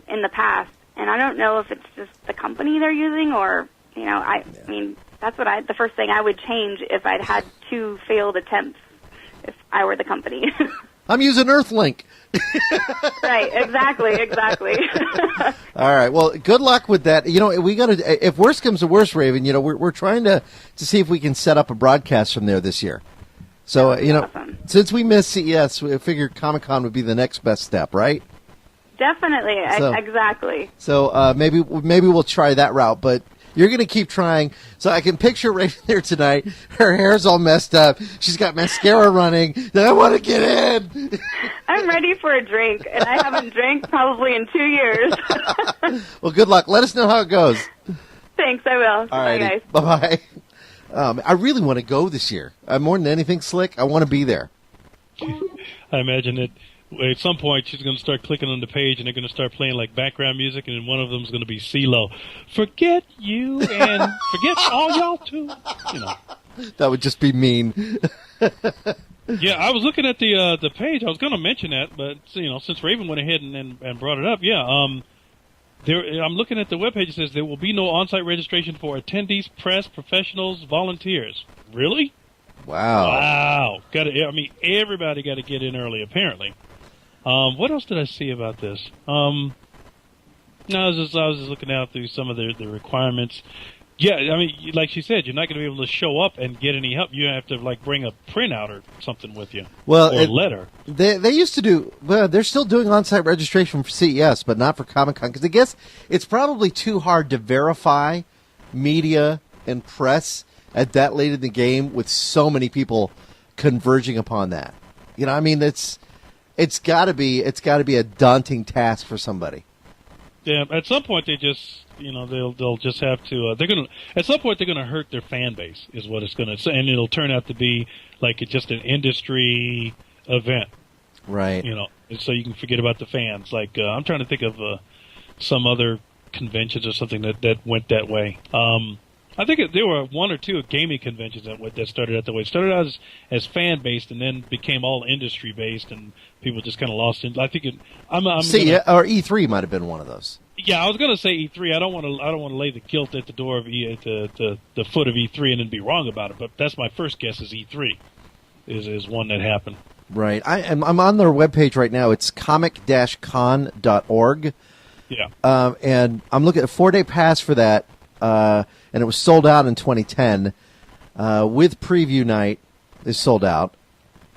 in the past. And I don't know if it's just the company they're using or, I mean, that's the first thing I would change if I'd had 2 failed attempts if I were the company. I'm using Earthlink. Right, exactly. All right, well, good luck with that. We got to, if worse comes to worse, Raven, we're trying to see if we can set up a broadcast from there this year. So, awesome. Since we missed CES, we figured Comic-Con would be the next best step, right? Definitely, exactly. So maybe we'll try that route, but you're going to keep trying. So I can picture Raven there tonight. Her hair's all messed up. She's got mascara running. I want to get in. I'm ready for a drink, and I haven't drank probably in 2 years. Well, good luck. Let us know how it goes. Thanks, I will. All right, guys. Bye-bye. I really want to go this year. More than anything, Slick, I want to be there. I imagine that at some point she's going to start clicking on the page and they're going to start playing like background music, and then one of them is going to be CeeLo. Forget you and forget all y'all too. You know. That would just be mean. Yeah, I was looking at the page. I was going to mention that, but since Raven went ahead and brought it up, I'm looking at the webpage. It says there will be no on-site registration for attendees, press, professionals, volunteers. Really? Wow. Everybody got to get in early, apparently. What else did I see about this? I was just looking out through some of the requirements. Yeah, I mean, like she said, you're not going to be able to show up and get any help. You have to bring a printout or something with you, or a letter. They used to do. Well, they're still doing on-site registration for CES, but not for Comic-Con, because I guess it's probably too hard to verify media and press at that late in the game with so many people converging upon that. I mean, it's got to be a daunting task for somebody. Yeah, at some point they just. They'll just have to. At some point they're gonna hurt their fan base, is what it's gonna say, and it'll turn out to be like just an industry event, right? So you can forget about the fans. Like I'm trying to think of some other conventions or something that went that way. I think there were one or two gaming conventions that started out that way. It started out as fan based and then became all industry based, and people just kind of lost it. I think it. Or E3 might have been one of those. Yeah, I was going to say E3. I don't want to lay the guilt at the door of the foot of E3 and then be wrong about it. But that's my first guess is E3 is one that happened. Right. I'm on their webpage right now. It's comic-con.org. Yeah. And I'm looking at a 4-day pass for that, and it was sold out in 2010. With preview night is sold out.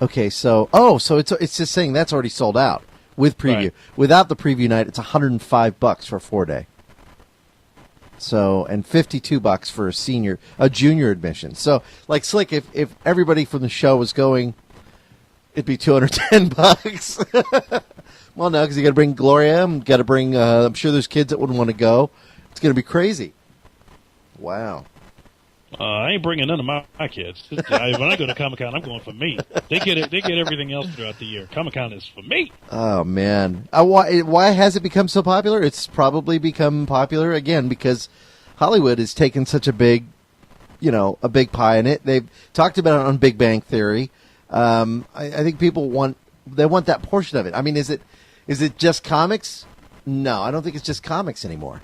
Okay, so it's just saying that's already sold out. With preview. Right. Without the preview night, it's $105 for a 4-day. So, and $52 for a junior admission. So, like Slick, if everybody from the show was going, it'd be $210. Well, no, because you got to bring Gloria, got to bring. I'm sure there's kids that wouldn't want to go. It's going to be crazy. Wow. I ain't bringing none of my kids. When I go to Comic-Con, I'm going for me. They get it. They get everything else throughout the year. Comic-Con is for me. Oh man, why has it become so popular? It's probably become popular again because Hollywood has taken such a big pie in it. They've talked about it on Big Bang Theory. I think people want that portion of it. I mean, is it just comics? No, I don't think it's just comics anymore.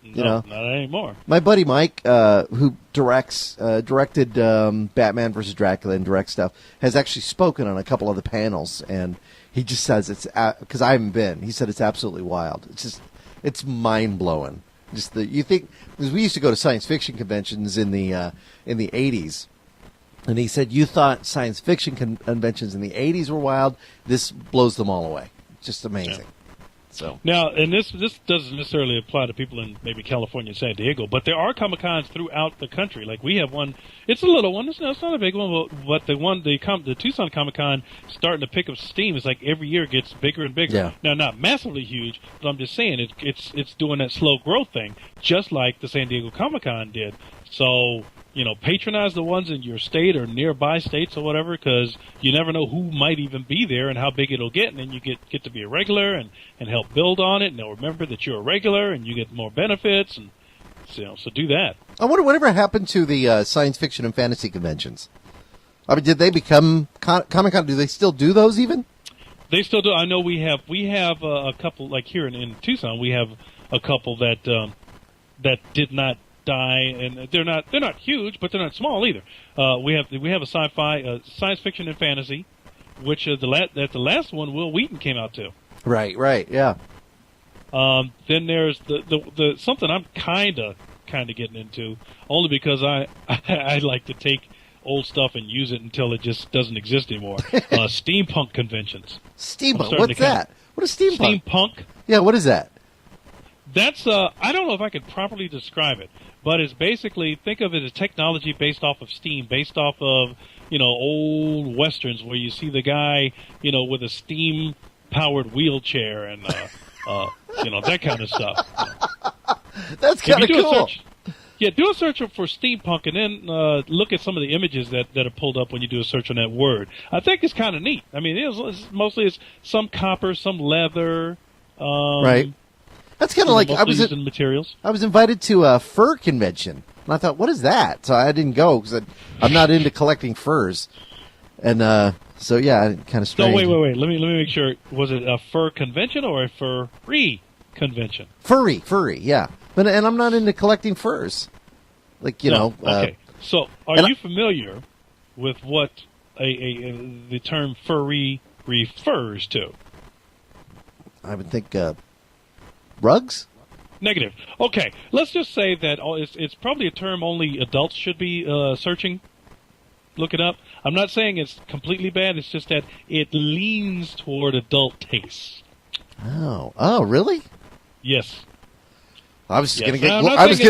No, not anymore. My buddy Mike, who directed Batman vs. Dracula and direct stuff, has actually spoken on a couple of the panels, and he just says it's because I haven't been. He said it's absolutely wild. It's mind blowing. You think because we used to go to science fiction conventions in the 80s, and he said you thought science fiction conventions in the 80s were wild. This blows them all away. Just amazing. Yeah. So now, and this doesn't necessarily apply to people in maybe California and San Diego, but there are Comic-Cons throughout the country. Like we have one, it's a little one, it's not a big one, but the Tucson Comic-Con starting to pick up steam. It's like every year it gets bigger and bigger. Yeah. Now, not massively huge, but I'm just saying it's doing that slow growth thing, just like the San Diego Comic-Con did. So, patronize the ones in your state or nearby states or whatever, because you never know who might even be there and how big it'll get, and then you get to be a regular and help build on it, and they'll remember that you're a regular and you get more benefits, and so do that. I wonder whatever happened to the science fiction and fantasy conventions. I mean, did they become Comic-Con? Do they still do those even? They still do. I know we have a couple, like here in Tucson, we have a couple that did not die, and they're not huge, but they're not small either. We have a sci-fi, science fiction and fantasy, which the last one Will Wheaton came out to. Right, yeah. Then there's the something I'm kind of getting into, only because I like to take old stuff and use it until it just doesn't exist anymore. Steampunk conventions. Steampunk? What's that? What is steampunk? Steampunk? Yeah, what is that? That's I don't know if I could properly describe it, but it's basically, think of it as technology based off of steam, based off of old westerns where you see the guy with a steam powered wheelchair and that kind of stuff. That's kind of cool. Yeah, do a search for steampunk and then look at some of the images that are pulled up when you do a search on that word. I think it's kind of neat. I mean, it's some copper, some leather. Right. That's kind of like I was invited to a fur convention, and I thought, what is that? So I didn't go because I'm not into collecting furs, and so yeah, kind of strange. No, wait. Let me make sure. Was it a fur convention or a furry convention? Furry, yeah. But and I'm not into collecting furs, like you know. Okay. So are you familiar with what the term furry refers to? I would think rugs? Negative. Okay, let's just say that it's probably a term only adults should be searching. Look it up. I'm not saying it's completely bad. It's just that it leans toward adult tastes. Oh, really? Yes. I was just going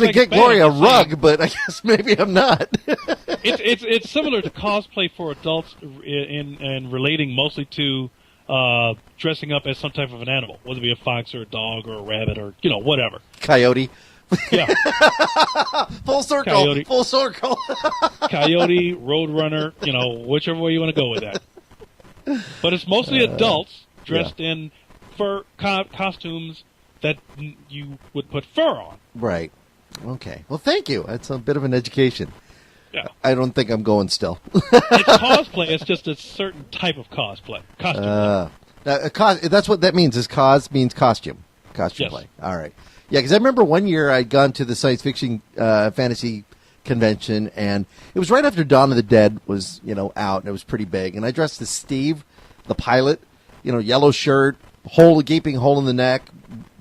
to get Gloria a rug, but I guess maybe I'm not. It's similar to cosplay for adults in relating mostly to dressing up as some type of an animal, whether it be a fox or a dog or a rabbit or whatever. Coyote. Yeah. Full circle. Coyote. Full circle. Coyote, roadrunner, whichever way you want to go with that. But it's mostly adults dressed in fur costumes that you would put fur on. Right. Okay. Well, thank you. That's a bit of an education. Yeah. I don't think I'm going still. It's cosplay. It's just a certain type of cosplay. Costume. That's what that means. Is cos means costume. Costume play. All right. Yeah, because I remember one year I'd gone to the science fiction fantasy convention, and it was right after Dawn of the Dead was out, and it was pretty big. And I dressed as Steve, the pilot. Yellow shirt, gaping hole in the neck.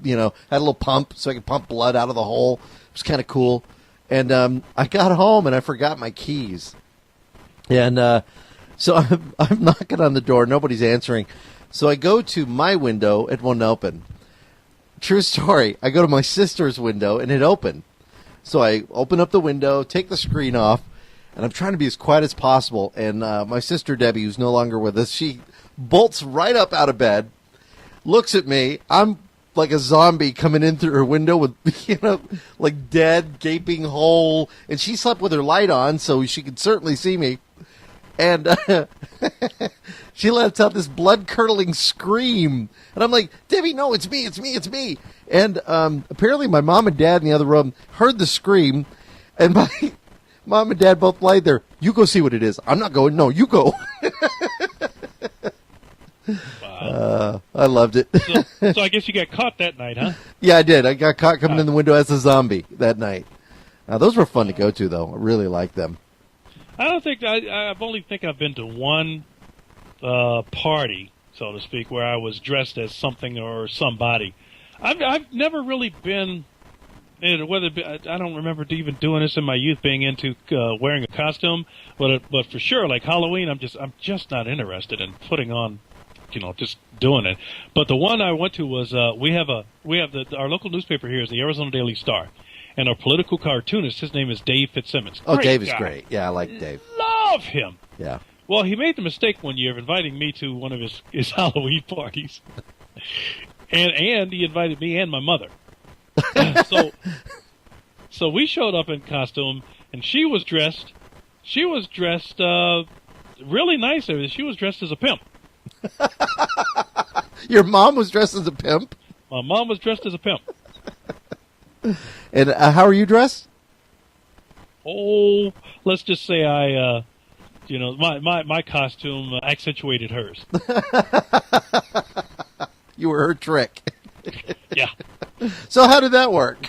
Had a little pump so I could pump blood out of the hole. It was kind of cool. And I got home and I forgot my keys. And so I'm knocking on the door. Nobody's answering. So I go to my window. It won't open. True story. I go to my sister's window and it opened. So I open up the window, take the screen off, and I'm trying to be as quiet as possible. And my sister Debbie, who's no longer with us, she bolts right up out of bed, looks at me. I'm like a zombie coming in through her window with, like dead, gaping hole. And she slept with her light on, so she could certainly see me. And she lets out this blood-curdling scream. And I'm like, Debbie, no, it's me. And apparently my mom and dad in the other room heard the scream. And my mom and dad both lied there. You go see what it is. I'm not going. No, you go. Wow. I loved it. So I guess you got caught that night, huh? Yeah, I did. I got caught coming in the window as a zombie that night. Those were fun to go to, though. I really liked them. I don't think I've only I've been to one party, so to speak, where I was dressed as something or somebody. I've never really been. I don't remember even doing this in my youth, being into wearing a costume, but for sure, like Halloween, I'm just not interested in putting on. Just doing it. But the one I went to was our local newspaper here is the Arizona Daily Star, and our political cartoonist, his name is Dave Fitzsimmons. Oh, Dave is great. Yeah, I like Dave. Love him. Yeah. Well, he made the mistake one year of inviting me to one of his Halloween parties, and he invited me and my mother. So we showed up in costume, and she was dressed really nice. She was dressed as a pimp. Your mom was dressed as a pimp? My mom was dressed as a pimp. And how are you dressed? Oh, let's just say my costume accentuated hers. You were her trick. Yeah. So how did that work?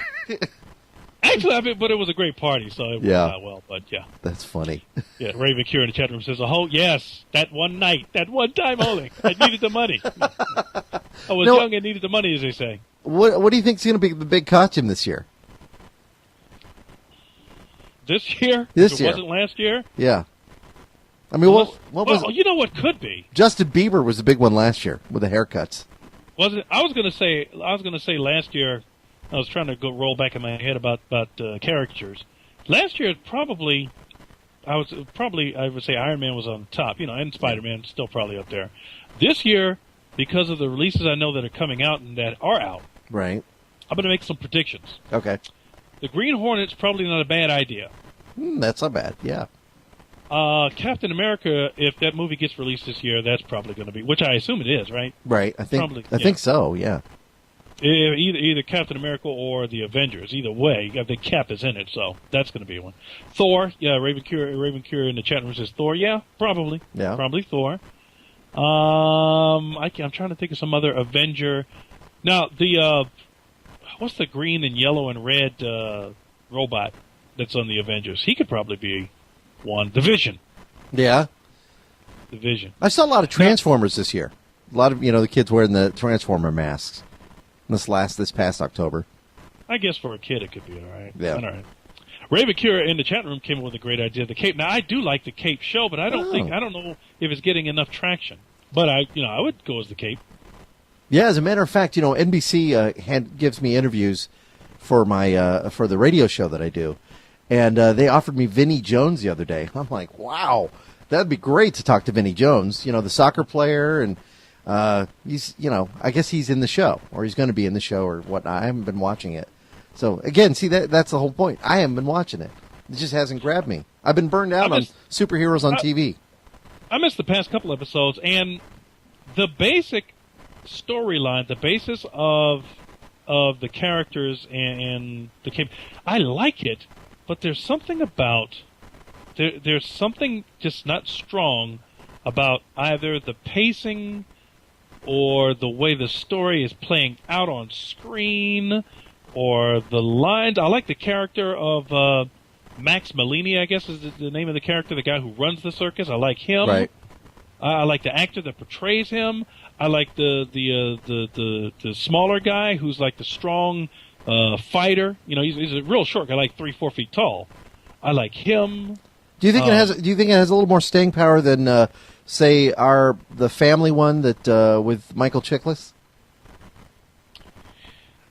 Actually, but it was a great party, so it worked out well. But yeah, that's funny. Yeah, Rayvencure in the chat room says, "Oh yes, that one night, that one time only. I needed the money. I was young and needed the money," as they say. What do you think is going to be the big costume this year? This year? This year wasn't last year. Yeah. I mean, what was? You know what could be? Justin Bieber was the big one last year with the haircuts. Was it? I was going to say last year. I was trying to roll back in my head about caricatures. Last year, I would say Iron Man was on top, and Spider-Man still probably up there. This year, because of the releases I know that are coming out and that are out, right? I'm going to make some predictions. Okay. the Green Hornet's probably not a bad idea. That's not bad, yeah. Captain America, if that movie gets released this year, that's probably going to be, which I assume it is, right? Right, I think so, yeah. Either Captain America or the Avengers. Either way, I think Cap is in it, so that's going to be one. Thor, yeah, Rayvencure in the chat room says Thor, yeah, probably. Yeah. Probably Thor. I'm trying to think of some other Avenger. Now, what's the green and yellow and red robot that's on the Avengers? He could probably be one. The Vision. Yeah. The Vision. I saw a lot of Transformers this year. A lot of, the kids wearing the Transformer masks. This past October. I guess for a kid it could be all right. Yeah. All right. Rayvencure in the chat room came up with a great idea. The Cape. Now I do like the Cape show, but I don't know if it's getting enough traction. But I would go as the Cape. Yeah, as a matter of fact, NBC gives me interviews for my for the radio show that I do, and they offered me Vinnie Jones the other day. I'm like, wow, that'd be great to talk to Vinnie Jones. The soccer player, and he's I guess he's in the show, or he's going to be in the show, or whatnot. I haven't been watching it. So again, see that's the whole point. I haven't been watching it. It just hasn't grabbed me. I've been burned out on superheroes on TV. I missed the past couple episodes, and the basic storyline, the basis of the characters and the game, I like it, but there's something about there's something just not strong about either the pacing or the way the story is playing out on screen or the lines. I like the character of Max Malini, I guess is the name of the character, the guy who runs the circus. I like him. Right. I like the actor that portrays him. I like the smaller guy who's like the strong fighter. He's a real short guy, like 3-4 feet tall. I like him. Do you think it has a little more staying power than say the family one that with Michael Chiklis?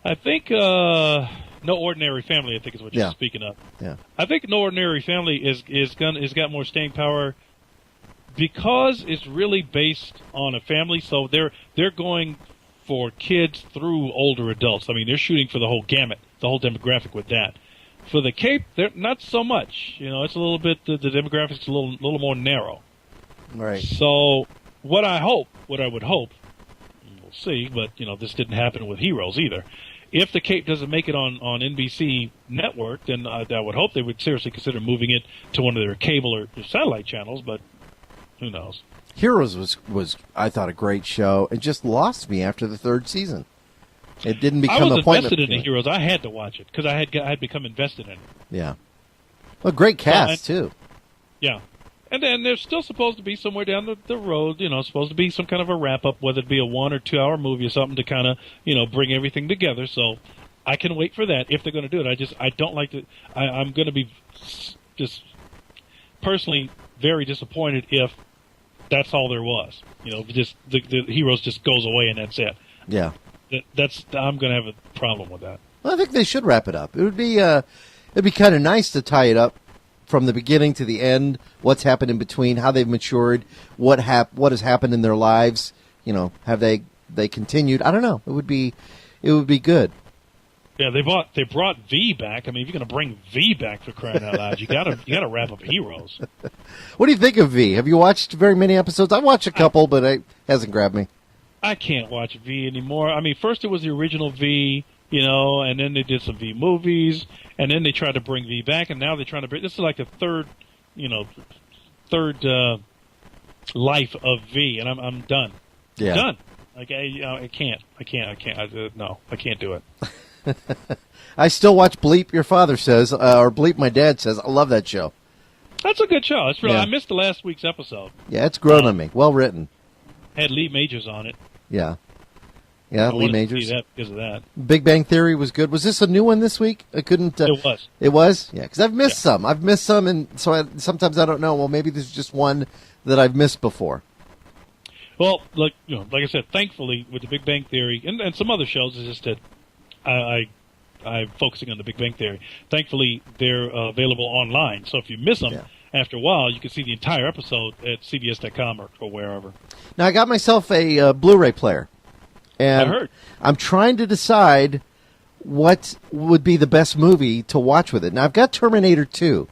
I think No Ordinary Family, I think is what you're speaking of. Yeah. I think No Ordinary Family is got more staying power because it's really based on a family. So they're going for kids through older adults. I mean, they're shooting for the whole gamut, the whole demographic with that. For the Cape, they're not so much. It's a little bit the demographic's a little more narrow. Right. So what I would hope, we'll see, but this didn't happen with Heroes either. If the Cape doesn't make it on NBC network, then I would hope they would seriously consider moving it to one of their cable or satellite channels, but who knows? Heroes was I thought, a great show. It just lost me after the third season. It didn't become a point. I was invested in the Heroes. I had to watch it because I had become invested in it. Yeah. Well, great cast, too. Yeah. And then there's still supposed to be somewhere down the road, supposed to be some kind of a wrap-up, whether it be a 1 or 2 hour movie or something to kind of, bring everything together. So I can wait for that if they're going to do it. I don't like to. I'm going to be just personally very disappointed if that's all there was. Just the Heroes just goes away and that's it. Yeah. I'm going to have a problem with that. Well, I think they should wrap it up. It would be it'd be kind of nice to tie it up from the beginning to the end, what's happened in between, how they've matured, what has happened in their lives. Have they continued? I don't know. It would be good. Yeah, they brought V back. I mean, if you're going to bring V back, for crying out loud, you got to wrap up Heroes. What do you think of V? Have you watched very many episodes? I've watched a couple, but it hasn't grabbed me. I can't watch V anymore. I mean, first it was the original V, and then they did some V movies, and then they tried to bring V back, and now they're trying to bring. This is like the third life of V, and I'm done. Yeah. Done. Like I can't. No, I can't do it. I still watch Bleep Your Father Says, or Bleep My Dad Says. I love that show. That's a good show. It's really. Yeah. I missed the last week's episode. Yeah, it's grown on me. Well written. Had Lee Majors on it. Yeah. Yeah, Lee Majors. See that because of that. Big Bang Theory was good. Was this a new one this week? I couldn't. It was. It was? Yeah, because I've missed some. I've missed some, and so sometimes I don't know. Well, maybe this is just one that I've missed before. Well, like I said, thankfully with the Big Bang Theory and some other shows, it's just that I'm focusing on the Big Bang Theory. Thankfully, they're available online. So if you miss them. Yeah. After a while, you can see the entire episode at CBS.com or wherever. Now, I got myself a Blu-ray player, and I heard. I'm trying to decide what would be the best movie to watch with it. Now, I've got Terminator 2,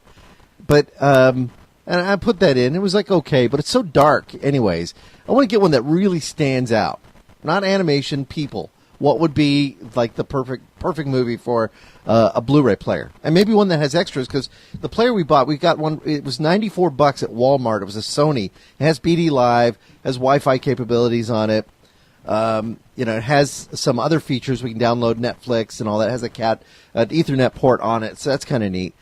but and I put that in. It was like okay, but it's so dark anyways. I want to get one that really stands out. Not animation, people. What would be like the perfect movie for a Blu-ray player? And maybe one that has extras, because the player we got one, it was $94 at Walmart. It was a Sony. It has BD Live, has Wi-Fi capabilities on it. It has some other features. We can download Netflix and all that. It has an Ethernet port on it, so that's kind of neat.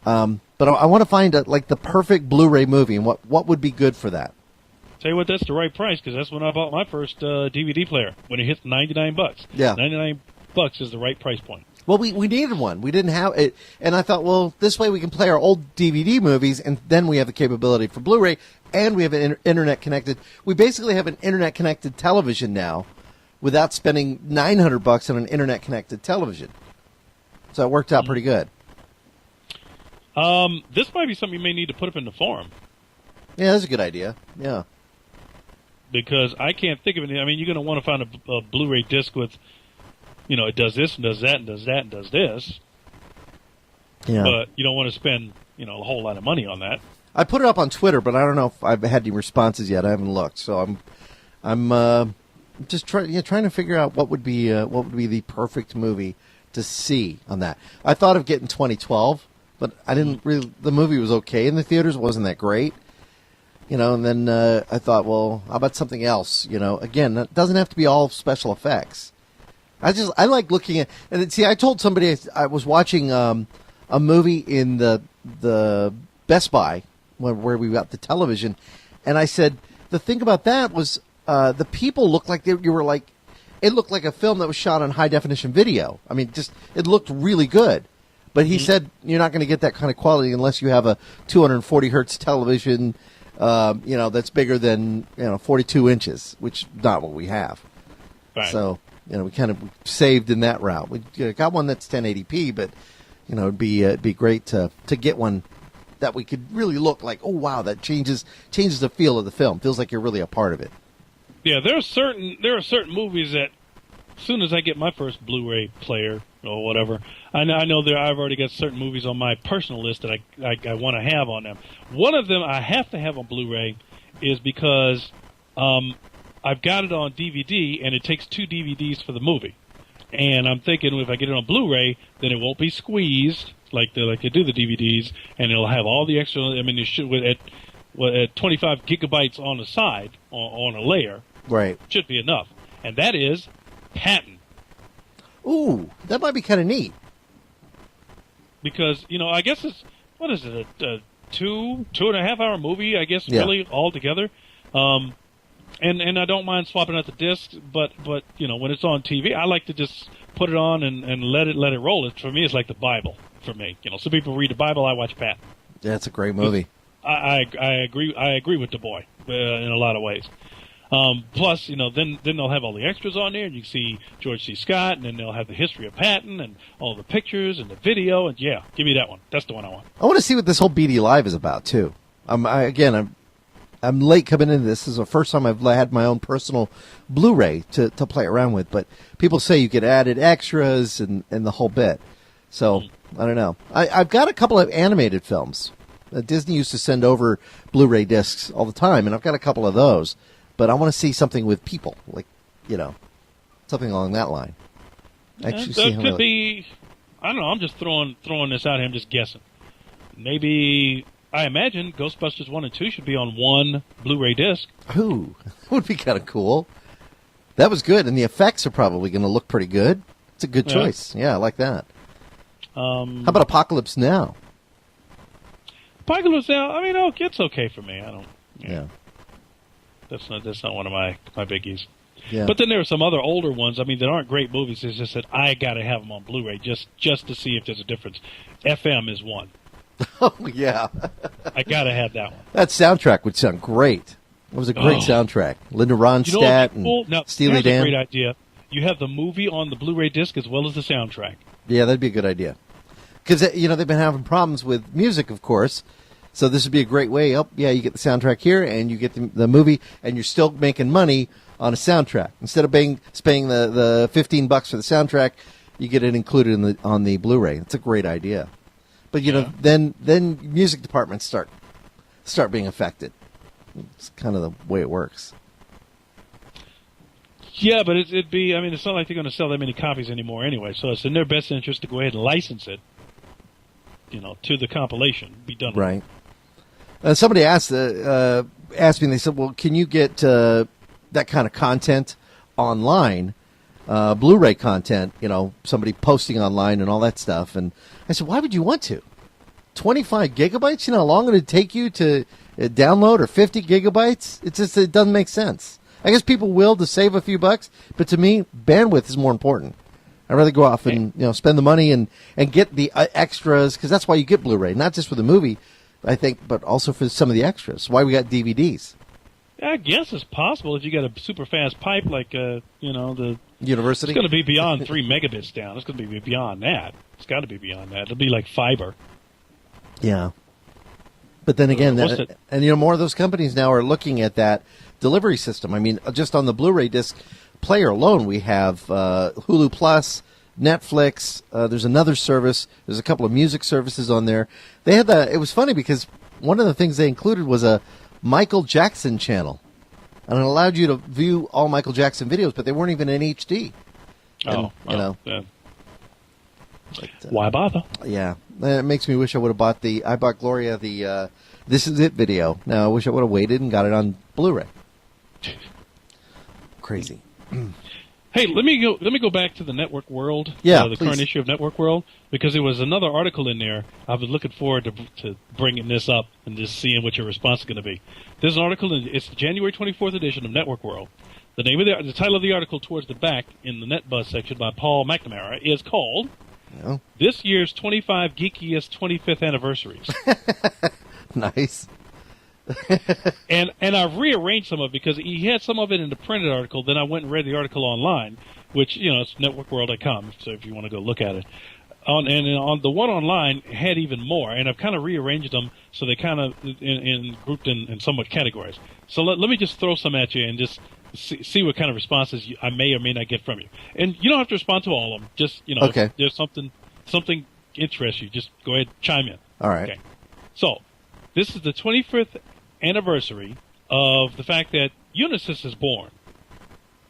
But I want to find the perfect Blu-ray movie, and what would be good for that. Tell you what, that's the right price, because that's when I bought my first DVD player, when it hit $99. Yeah. $99 is the right price point. Well, we needed one. We didn't have it, and I thought, well, this way we can play our old DVD movies, and then we have the capability for Blu-ray, and we have an internet connected. We basically have an internet connected television now, without spending $900 on an internet connected television. So it worked out pretty good. This might be something you may need to put up in the forum. Yeah, that's a good idea. Yeah. Because I can't think of anything. I mean, you're going to want to find a Blu-ray disc with, it does this and does that and does that and does this. Yeah. But you don't want to spend, a whole lot of money on that. I put it up on Twitter, but I don't know if I've had any responses yet. I haven't looked, so I'm just trying to figure out what would be the perfect movie to see on that. I thought of getting 2012, but I didn't really. The movie was okay in the theaters; it wasn't that great. And then I thought, well, how about something else? Again, it doesn't have to be all special effects. I like looking at, and see, I told somebody I was watching a movie in the Best Buy where we got the television, and I said the thing about that was the people looked like it looked like a film that was shot on high definition video. I mean, it looked really good. But he said you're not going to get that kind of quality unless you have a 240 hertz television. That's bigger than 42 inches, which is not what we have. Right. So we kind of saved in that route. We got one that's 1080p, but it'd be great to get one that we could really look like. Oh wow, that changes the feel of the film. Feels like you're really a part of it. Yeah, there are certain movies that as soon as I get my first Blu-ray player or whatever, I know I've already got certain movies on my personal list that I want to have on them. One of them I have to have on Blu-ray is because I've got it on DVD and it takes 2 DVDs for the movie. And I'm thinking if I get it on Blu-ray, then it won't be squeezed like they do the DVDs, and it'll have all the extra. I mean, it should at 25 gigabytes on the side on a layer. Right. Should be enough. And that is Patton. Ooh, that might be kind of neat. Because, I guess it's, what is it, a 2.5 hour movie, I guess, really, all together. And I don't mind swapping out the discs, but when it's on TV, I like to just put it on and let it roll. For me, it's like the Bible for me. Some people read the Bible, I watch Patton. Yeah, it's a great movie. I agree with the boy in a lot of ways. Plus, then they'll have all the extras on there, and you can see George C. Scott, and then they'll have the history of Patton and all the pictures and the video, and yeah, give me that one. That's the one I want. I want to see what this whole BD Live is about too. I'm late coming into this. This is the first time I've had my own personal Blu-ray to play around with, but people say you get added extras and the whole bit. So I don't know. I've got a couple of animated films. Disney used to send over Blu-ray discs all the time, and I've got a couple of those. But I want to see something with people, like, something along that line. Actually, that could be. I don't know. I'm just throwing this out here. I'm just guessing. Maybe I imagine Ghostbusters 1 and 2 should be on one Blu-ray disc. Ooh, that would be kind of cool. That was good, and the effects are probably going to look pretty good. It's a good choice. Yeah, I like that. How about Apocalypse Now? Apocalypse Now. I mean, it's okay for me. I don't. Yeah. That's not one of my biggies. Yeah. But then there are some other older ones. I mean, that aren't great movies. It's just that I got to have them on Blu-ray just to see if there's a difference. FM is one. Oh yeah. I got to have that one. That soundtrack would sound great. It was a great soundtrack. Linda Ronstadt and Steely Dan. That's a great idea. You have the movie on the Blu-ray disc as well as the soundtrack. Yeah, that'd be a good idea. Because they've been having problems with music, of course. So this would be a great way. Oh, yeah, you get the soundtrack here, and you get the movie, and you're still making money on a soundtrack. Instead of spending the $15 for the soundtrack, you get it included on the Blu-ray. It's a great idea. But then music departments start being affected. It's kind of the way it works. Yeah, but it's not like they're going to sell that many copies anymore anyway. So it's in their best interest to go ahead and license it, to the compilation. Be done with right. Somebody asked me. They said, "Well, can you get that kind of content online, Blu-ray content? Somebody posting online and all that stuff?" And I said, "Why would you want to? 25 gigabytes? You know how long it would take you to download, or 50 gigabytes? It doesn't make sense. I guess people will to save a few bucks, but to me, bandwidth is more important. I'd rather go off and spend the money and get the extras, because that's why you get Blu-ray, not just for the movie, I think, but also for some of the extras. Why we got DVDs. I guess it's possible if you got a super fast pipe like the University. It's going to be beyond 3 megabits down. It's going to be beyond that. It's got to be beyond that. It'll be like fiber. Yeah. But then again, more of those companies now are looking at that delivery system. I mean, just on the Blu-ray disc player alone, we have Hulu Plus, Netflix. There's another service. There's a couple of music services on there. They had it was funny because one of the things they included was a Michael Jackson channel, and it allowed you to view all Michael Jackson videos, but they weren't even in HD. Yeah. But, why bother? Yeah, it makes me wish I would have bought I bought Gloria the This Is It video. Now I wish I would have waited and got it on Blu-ray. Crazy. Hey, let me go back to the Network World. Yeah, the current issue of Network World, because there was another article in there. I was looking forward to bringing this up and just seeing what your response is going to be. There's an article. It's the January 24th edition of Network World. The name of the title of the article towards the back in the NetBuzz section by Paul McNamara is called "This Year's 25 Geekiest 25th Anniversaries." Nice. and I've rearranged some of it because he had some of it in the printed article. Then I went and read the article online, which it's networkworld.com. So if you want to go look at it, on the one online had even more, and I've kind of rearranged them so they kind of grouped in somewhat categories. So let me just throw some at you and just see what kind of responses I may or may not get from you. And you don't have to respond to all of them. Just okay. If there's something interests you, just go ahead and chime in. All right. Okay. So this is the 25th anniversary of the fact that Unisys is born,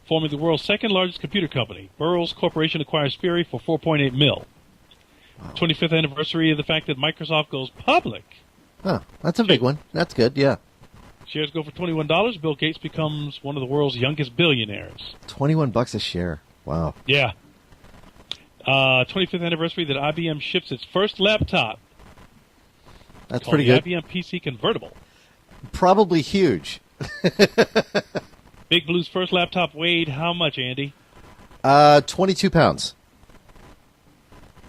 forming the world's second largest computer company. Burroughs Corporation acquires Sperry for $4.8 million. Wow. 25th anniversary of the fact that Microsoft goes public. Oh, that's a big one. That's good, yeah. Shares go for $21. Bill Gates becomes one of the world's youngest billionaires. $21 a share. Wow. Yeah. 25th anniversary that IBM ships its first laptop. That's pretty good. IBM PC Convertible. Probably huge. Big Blue's first laptop weighed how much, Andy? 22 pounds.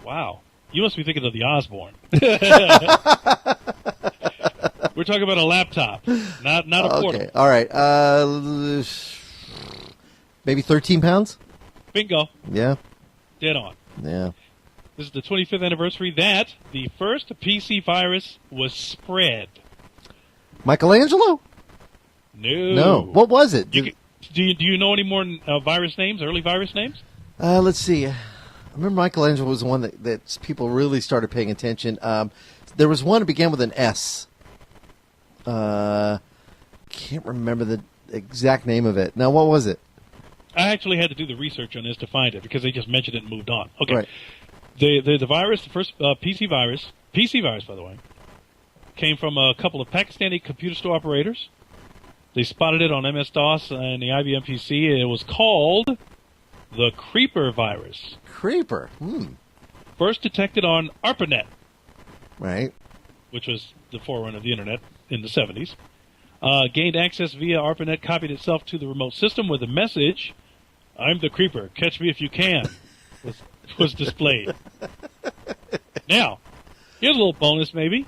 Wow. You must be thinking of the Osborne. We're talking about a laptop, not a portable. Okay, all right. Maybe 13 pounds? Bingo. Yeah. Dead on. Yeah. This is the 25th anniversary that the first PC virus was spread. Michelangelo? No. What was it? Do you know any more virus names, early virus names? Let's see. I remember Michelangelo was the one that people really started paying attention. There was one that began with an S. Can't remember the exact name of it. Now, what was it? I actually had to do the research on this to find it because they just mentioned it and moved on. Okay. Right. The virus, the first PC virus, by the way, came from a couple of Pakistani computer store operators. They spotted it on MS-DOS and the IBM PC. It was called the Creeper virus. Creeper? First detected on ARPANET. Right. Which was the forerunner of the Internet in the 70s. Gained access via ARPANET, copied itself to the remote system with a message, "I'm the Creeper, catch me if you can," was displayed. Now, here's a little bonus maybe.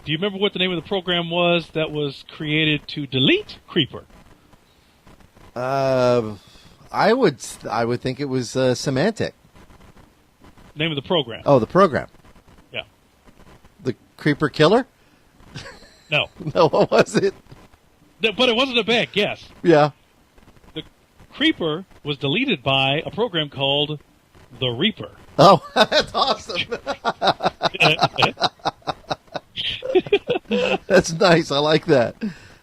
Do you remember what the name of the program was that was created to delete Creeper? I would think it was Semantic. Name of the program. Oh, the program. Yeah. The Creeper Killer? No. No, what was it? No, but it wasn't a bad guess. Yeah. The Creeper was deleted by a program called the Reaper. Oh, that's awesome. That's nice. I like that.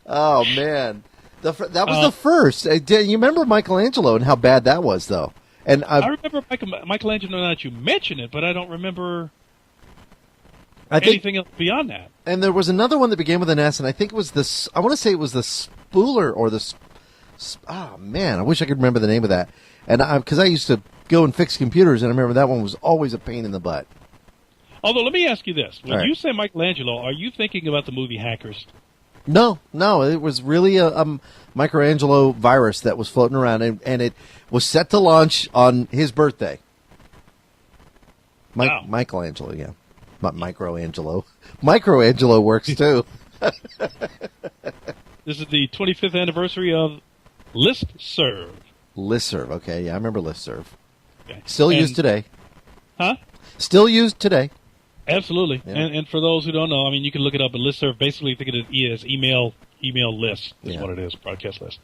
Oh, man. That was the first. You remember Michelangelo and how bad that was, though? And I remember Michelangelo now that you mention it, but I don't remember anything else beyond that. And there was another one that began with an S, and I think it was this. I want to say it was the Spooler or the. Oh man, I wish I could remember the name of that. And because I used to go and fix computers, and I remember that one was always a pain in the butt. Although, let me ask you this: when right. you say Michelangelo, are you thinking about the movie Hackers? No, it was really a Michelangelo virus that was floating around, and it was set to launch on his birthday. Wow. Michelangelo, yeah. Not Microangelo. Microangelo works too. This is the 25th anniversary of Listserv. Listserv, okay, yeah, I remember Listserv. Okay. Still used today. Huh? Still used today. Absolutely. Yeah. And for those who don't know, I mean, you can look it up. But Listserv, basically, think of it as email list is what it is, broadcast list.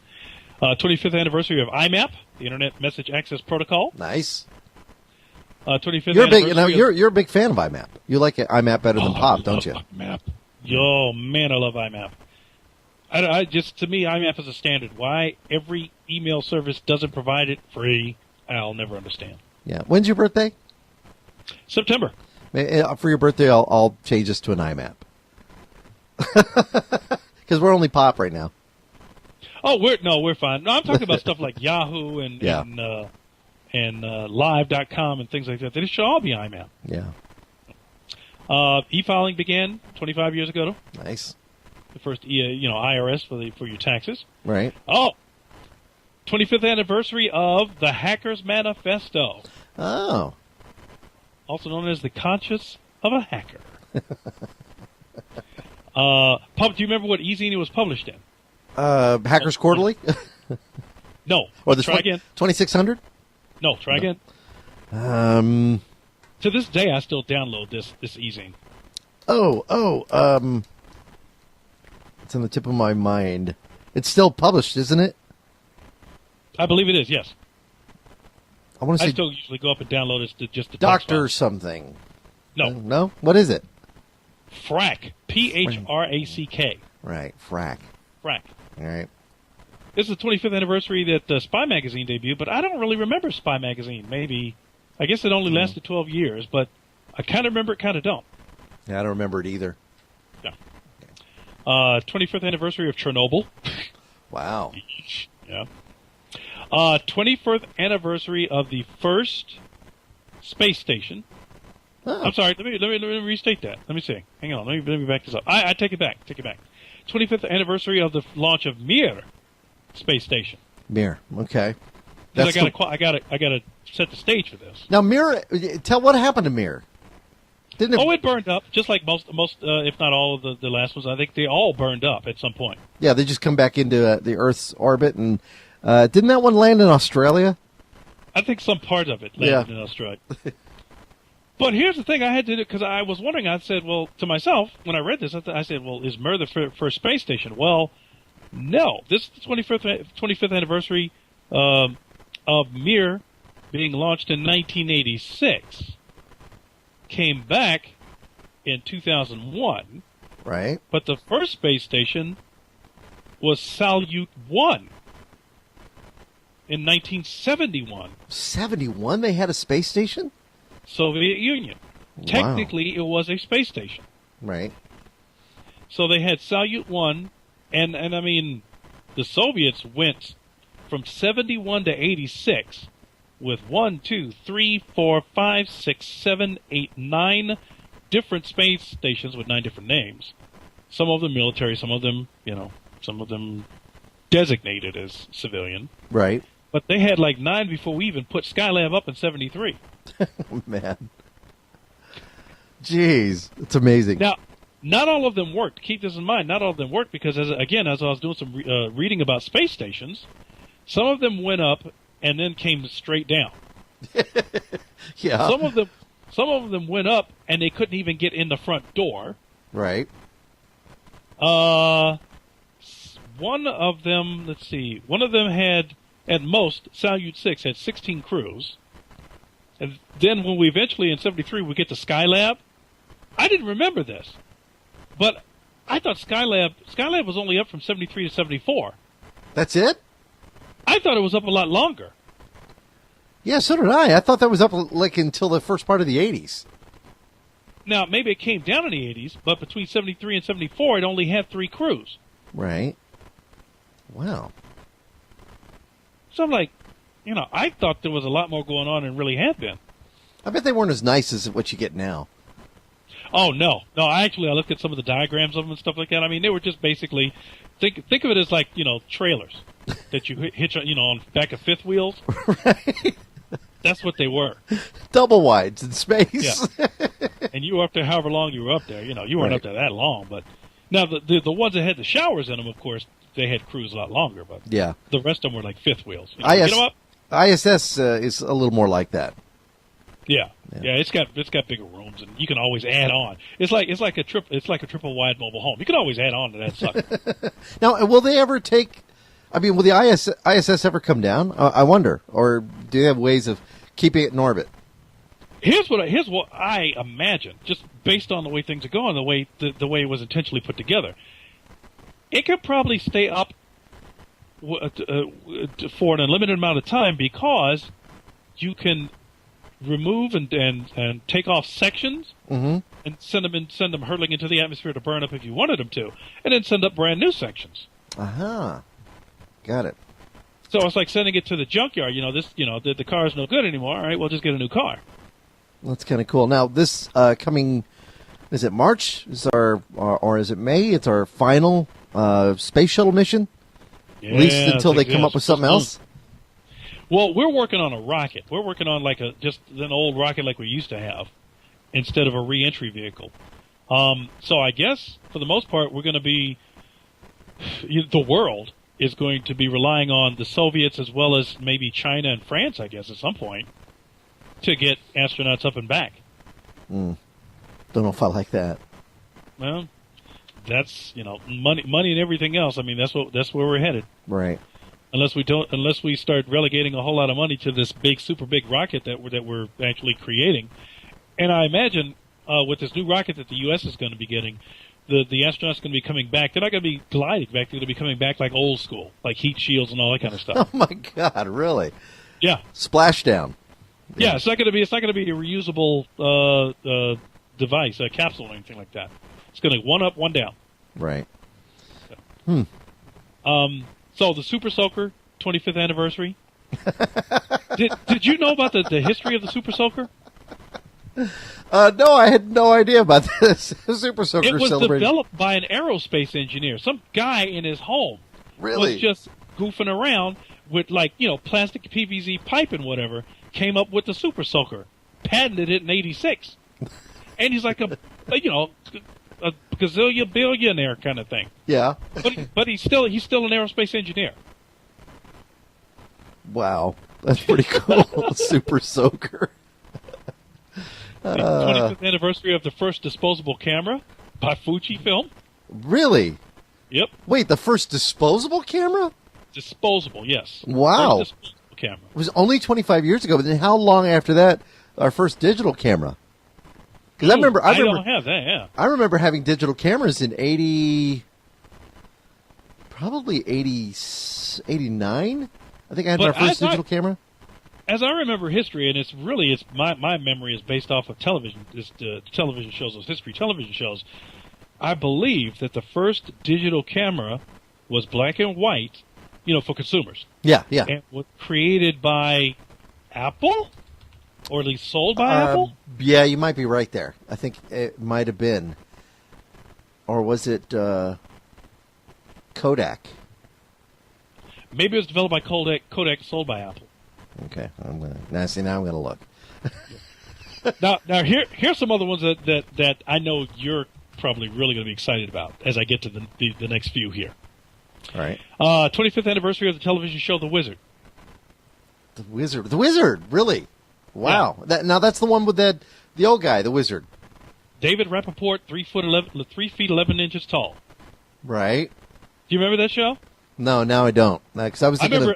25th anniversary of IMAP, the Internet Message Access Protocol. Nice. 25th you're anniversary. You're a big fan of IMAP. You like IMAP better than POP, don't you? IMAP. Yo, man, I love IMAP. I just, to me, IMAP is a standard. Why every email service doesn't provide it free, I'll never understand. Yeah. When's your birthday? September. For your birthday, I'll change this to an IMAP. Because we're only POP right now. Oh, we're fine. No, I'm talking about stuff like Yahoo and Live.com and things like that. They should all be IMAP. Yeah. E-filing began 25 years ago. Nice. The first, IRS for your taxes. Right. Oh, 25th anniversary of the Hacker's Manifesto. Oh. Also known as the Conscience of a Hacker. Do you remember what e-zine it was published in? Hackers Quarterly? No. Or the try again. 2600? No, try again. To this day, I still download this e-zine. It's on the tip of my mind. It's still published, isn't it? I believe it is, yes. I still usually go up and download it just the Doctor something. No. No? What is it? FRAC. P-H-R-A-C-K. Right, FRAC. FRAC. All right. This is the 25th anniversary that Spy Magazine debuted, but I don't really remember Spy Magazine. Maybe, I guess it only lasted 12 years, but I kind of remember it, kind of don't. Yeah, I don't remember it either. No. 25th anniversary of Chernobyl. Wow. Yeah. 21st anniversary of the first space station. Oh. I'm sorry. Let me restate that. Let me see. Hang on. Let me back this up. I take it back. 25th anniversary of the launch of Mir space station. Mir. Okay. I gotta set the stage for this. Now, Mir. Tell what happened to Mir. Didn't it? Oh, it burned up, just like most, if not all of the last ones. I think they all burned up at some point. Yeah, they just come back into the Earth's orbit, and didn't that one land in Australia? I think some part of it landed in Australia. But here's the thing I had to do, because I was wondering, I said, well, to myself, when I read this, I said, well, is Mir the first space station? Well, no. This is the 25th anniversary of Mir being launched in 1986. Came back in 2001. Right. But the first space station was Salyut 1 in 1971. 71? They had a space station? Soviet Union. Wow. Technically, it was a space station. Right. So they had Salyut 1, and I mean, the Soviets went from 71 to 86 with 9 different space stations with 9 different names. Some of them military, some of them, some of them designated as civilian. Right. But they had like 9 before we even put Skylab up in 73. Man. Jeez. It's amazing. Now, not all of them worked. Keep this in mind. Not all of them worked because, as I was doing some reading about space stations, some of them went up and then came straight down. Yeah. Some of them went up and they couldn't even get in the front door. Right. One of them, let's see, one of them had, at most, Salyut 6 had 16 crews. And then when we eventually, in 73, we get to Skylab, I didn't remember this. But I thought Skylab was only up from 73 to 74. That's it? I thought it was up a lot longer. Yeah, so did I. I thought that was up like until the first part of the 80s. Now, maybe it came down in the 80s, but between 73 and 74, it only had 3 crews. Right. Wow. So I'm like, I thought there was a lot more going on than really had been. I bet they weren't as nice as what you get now. Oh, no. No, I looked at some of the diagrams of them and stuff like that. I mean, they were just basically, think of it as like, trailers that you hitch, on back of fifth wheels. Right. That's what they were. Double wides in space. Yeah. And you were up there however long you were up there. You weren't up there that long. But now the ones that had the showers in them, of course, they had crews a lot longer. But yeah, the rest of them were like fifth wheels. Get them up? ISS is a little more like that. Yeah. It's got bigger rooms, and you can always add on. It's like a triple wide mobile home. You can always add on to that sucker. Now, will they ever take? I mean, will the ISS ever come down? I wonder. Or do they have ways of keeping it in orbit? Here's what I imagine, just based on the way things are going, the way it was intentionally put together. It could probably stay up for an unlimited amount of time because you can remove and take off sections and send them hurtling into the atmosphere to burn up if you wanted them to, and then send up brand new sections. Got it. So it's like sending it to the junkyard. The car is no good anymore. All right, we'll just get a new car. That's kind of cool. Now, this coming, is it March? Or is it May? It's our final space shuttle mission. Yeah, at least until they come up with something else. Well, we're working on a rocket. We're working on just an old rocket like we used to have, instead of a re-entry vehicle. So I guess for the most part, we're going to be the world is going to be relying on the Soviets as well as maybe China and France, I guess, at some point, to get astronauts up and back. Don't know if I like that. Well, that's money and everything else. I mean, that's where we're headed. Right. Unless we start relegating a whole lot of money to this super big rocket that we're actually creating, and I imagine with this new rocket that the U.S. is going to be getting, the astronauts are going to be coming back. They're not going to be gliding back. They're going to be coming back like old school, like heat shields and all that kind of stuff. Oh my God! Really? Yeah. Splashdown. Yeah, it's not going to be a reusable device, a capsule or anything like that. It's going to be one up, one down. Right. So the Super Soaker 25th anniversary. Did you know about the history of the Super Soaker? No, I had no idea about this. Super Soaker It was celebration. developed by an aerospace engineer. Some guy in his home Really? was just goofing around with plastic PVC pipe and whatever. Came up with the Super Soaker, patented it in '86, and he's like a gazillion billionaire kind of thing. Yeah. But he's still an aerospace engineer. Wow, that's pretty cool. Super Soaker. The 25th anniversary of the first disposable camera by Fujifilm. Really? Yep. Wait, the first disposable camera? Disposable, yes. Wow. First disposable camera. It was only 25 years ago, but then how long after that our first digital camera? Because I remember don't have that, yeah. I remember having digital cameras in 89. I think I had my first digital camera. As I remember history, and my memory is based off of television, television shows, those history television shows. I believe that the first digital camera was black and white, for consumers. Yeah. And was created by Apple, or at least sold by Apple. Yeah, you might be right there. I think it might have been, or was it Kodak? Maybe it was developed by Kodak, sold by Apple. Okay, now I'm gonna look. now here's some other ones that I know you're probably really going to be excited about as I get to the next few here. All right. 25th anniversary of the television show The Wizard. The Wizard, really? Wow. Yeah. That's the one with the old guy, the Wizard. David Rappaport, 3 feet 11 inches tall. Right. Do you remember that show? No, now I don't. Because I was thinking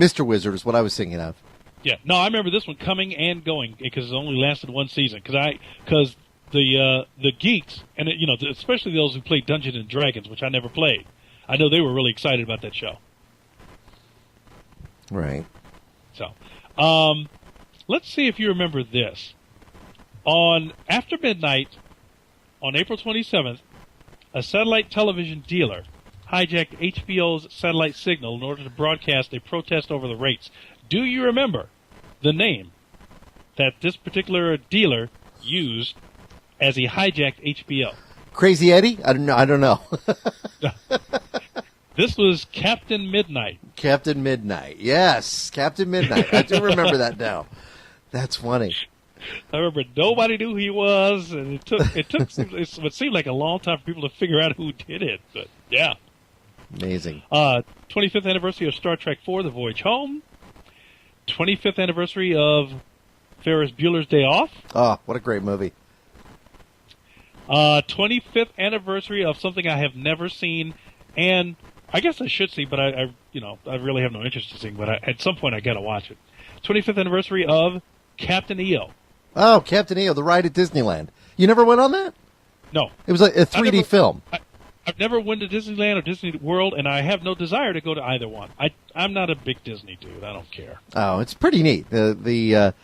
Mr. Wizard is what I was thinking of. Yeah, no, I remember this one coming and going because it only lasted one season. Because the geeks and especially those who played Dungeons and Dragons, which I never played, I know they were really excited about that show. Right. So, let's see if you remember this. After midnight, on April 27th, a satellite television dealer hijacked HBO's satellite signal in order to broadcast a protest over the rates. Do you remember the name that this particular dealer used as he hijacked HBO? Crazy Eddie? I don't know. This was Captain Midnight. Captain Midnight. Yes, Captain Midnight. I do remember that now. That's funny. I remember nobody knew who he was, and it would seem like a long time for people to figure out who did it. But yeah, amazing. 25th anniversary of Star Trek IV: The Voyage Home. 25th anniversary of Ferris Bueller's Day Off. Oh, what a great movie. 25th anniversary of something I have never seen, and I guess I should see, but I really have no interest in seeing. But at some point, I got to watch it. 25th anniversary of Captain EO. Oh, Captain EO, the ride at Disneyland. You never went on that? No. It was like a 3D film. I've never went to Disneyland or Disney World, and I have no desire to go to either one. I'm not a big Disney dude. I don't care. Oh, it's pretty neat. The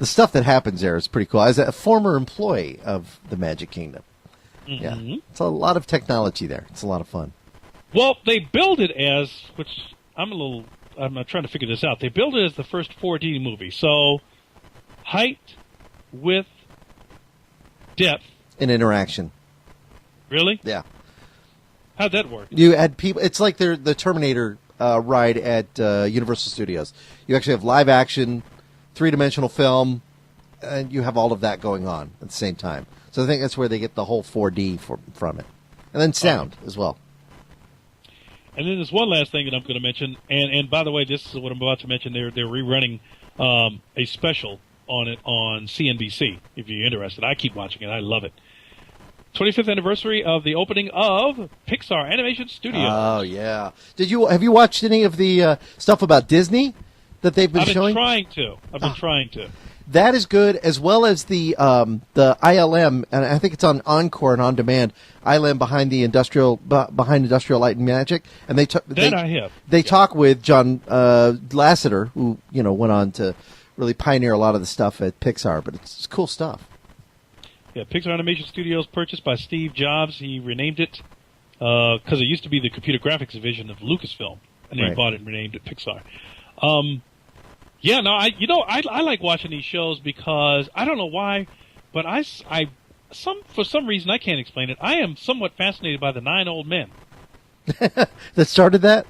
stuff that happens there is pretty cool. As a former employee of the Magic Kingdom. Mm-hmm. Yeah, it's a lot of technology there. It's a lot of fun. Well, they build it as, which I'm not trying to figure this out. They build it as the first 4D movie. So, height, width, depth. And interaction. Really? Yeah. How'd that work? You had people. It's like the Terminator ride at Universal Studios. You actually have live action, 3-dimensional film, and you have all of that going on at the same time. So I think that's where they get the whole 4D from it. And then sound as well. And then there's one last thing that I'm going to mention. And by the way, this is what I'm about to mention. They're rerunning a special on it on CNBC, if you're interested. I keep watching it. I love it. 25th anniversary of the opening of Pixar Animation Studios. Oh, yeah. Have you watched any of the stuff about Disney that they've been showing? I've been trying to. That is good, as well as the ILM, and I think it's on Encore and On Demand. ILM behind Industrial Light and Magic, and they talk with John Lasseter, who went on to really pioneer a lot of the stuff at Pixar. But it's cool stuff. Yeah, Pixar Animation Studios purchased by Steve Jobs. He renamed it because it used to be the computer graphics division of Lucasfilm, and then he bought it and renamed it Pixar. Yeah, no, I like watching these shows because I don't know why, but for some reason I can't explain it. I am somewhat fascinated by the 9 old men that started that.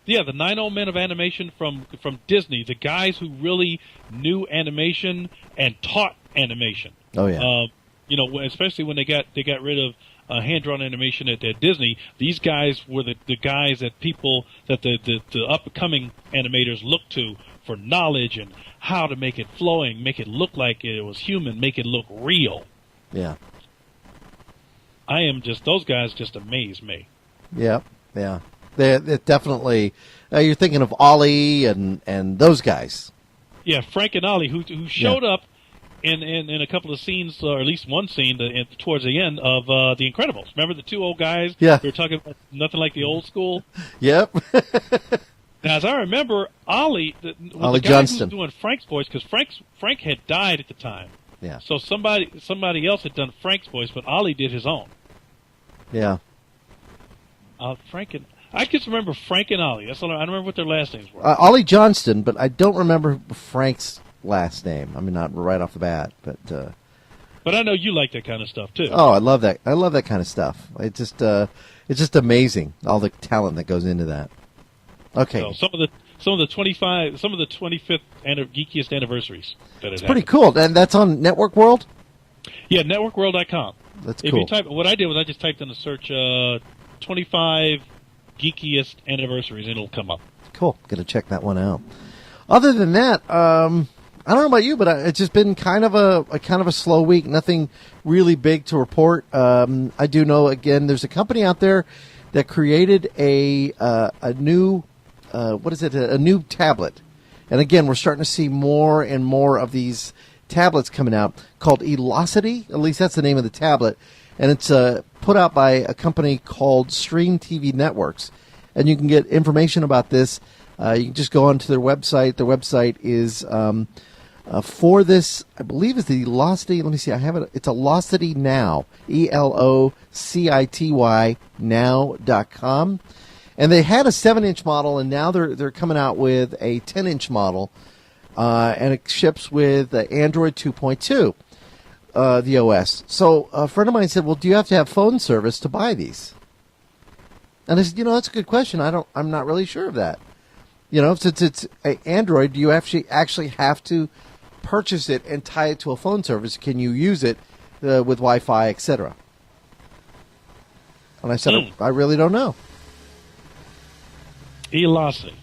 Yeah, the 9 old men of animation from Disney, the guys who really knew animation and taught animation. Oh yeah. Especially when they got rid of hand-drawn animation at Disney. These guys were the guys that the upcoming animators looked to for knowledge and how to make it flowing, make it look like it was human, make it look real. Yeah. Those guys just amaze me. Yeah, yeah. They definitely. You're thinking of Ollie and those guys. Yeah, Frank and Ollie, who showed up in a couple of scenes, or at least one scene towards the end of The Incredibles. Remember the 2 old guys? Yeah. We were talking about nothing like the old school. Yep. Now, as I remember, Ollie Johnston, who was doing Frank's voice, because Frank had died at the time. Yeah. So somebody else had done Frank's voice, but Ollie did his own. Yeah. I just remember Frank and Ollie. That's all. I don't remember what their last names were. Ollie Johnston, but I don't remember Frank's last name. I mean, not right off the bat, but. But I know you like that kind of stuff too. Oh, I love that. I love that kind of stuff. It's just amazing, all the talent that goes into that. Okay. So some of the 25th geekiest anniversaries that it's pretty cool, and that's on Network World. Yeah, networkworld.com. That's cool. If you what I did was I just typed in the search 25 geekiest anniversaries, and it'll come up. Cool. Gonna check that one out. Other than that, I don't know about you, but it's just been kind of a slow week. Nothing really big to report. I do know, again, there's a company out there that created a new a new tablet. And again, we're starting to see more and more of these tablets coming out called Elocity. At least that's the name of the tablet. And it's put out by a company called Stream TV Networks. And you can get information about this. You can just go onto their website. Their website is for this, I believe it's the Elocity. Let me see. I have it. It's Elocity Now. ELOCITY now.com. And they had a 7-inch model, and now they're coming out with a 10-inch model, and it ships with Android 2.2, the OS. So a friend of mine said, "Well, do you have to have phone service to buy these?" And I said, "That's a good question. I'm not really sure of that. Since it's Android, do you actually have to purchase it and tie it to a phone service? Can you use it with Wi-Fi, etc.?" And I said, "I really don't know." Elocity,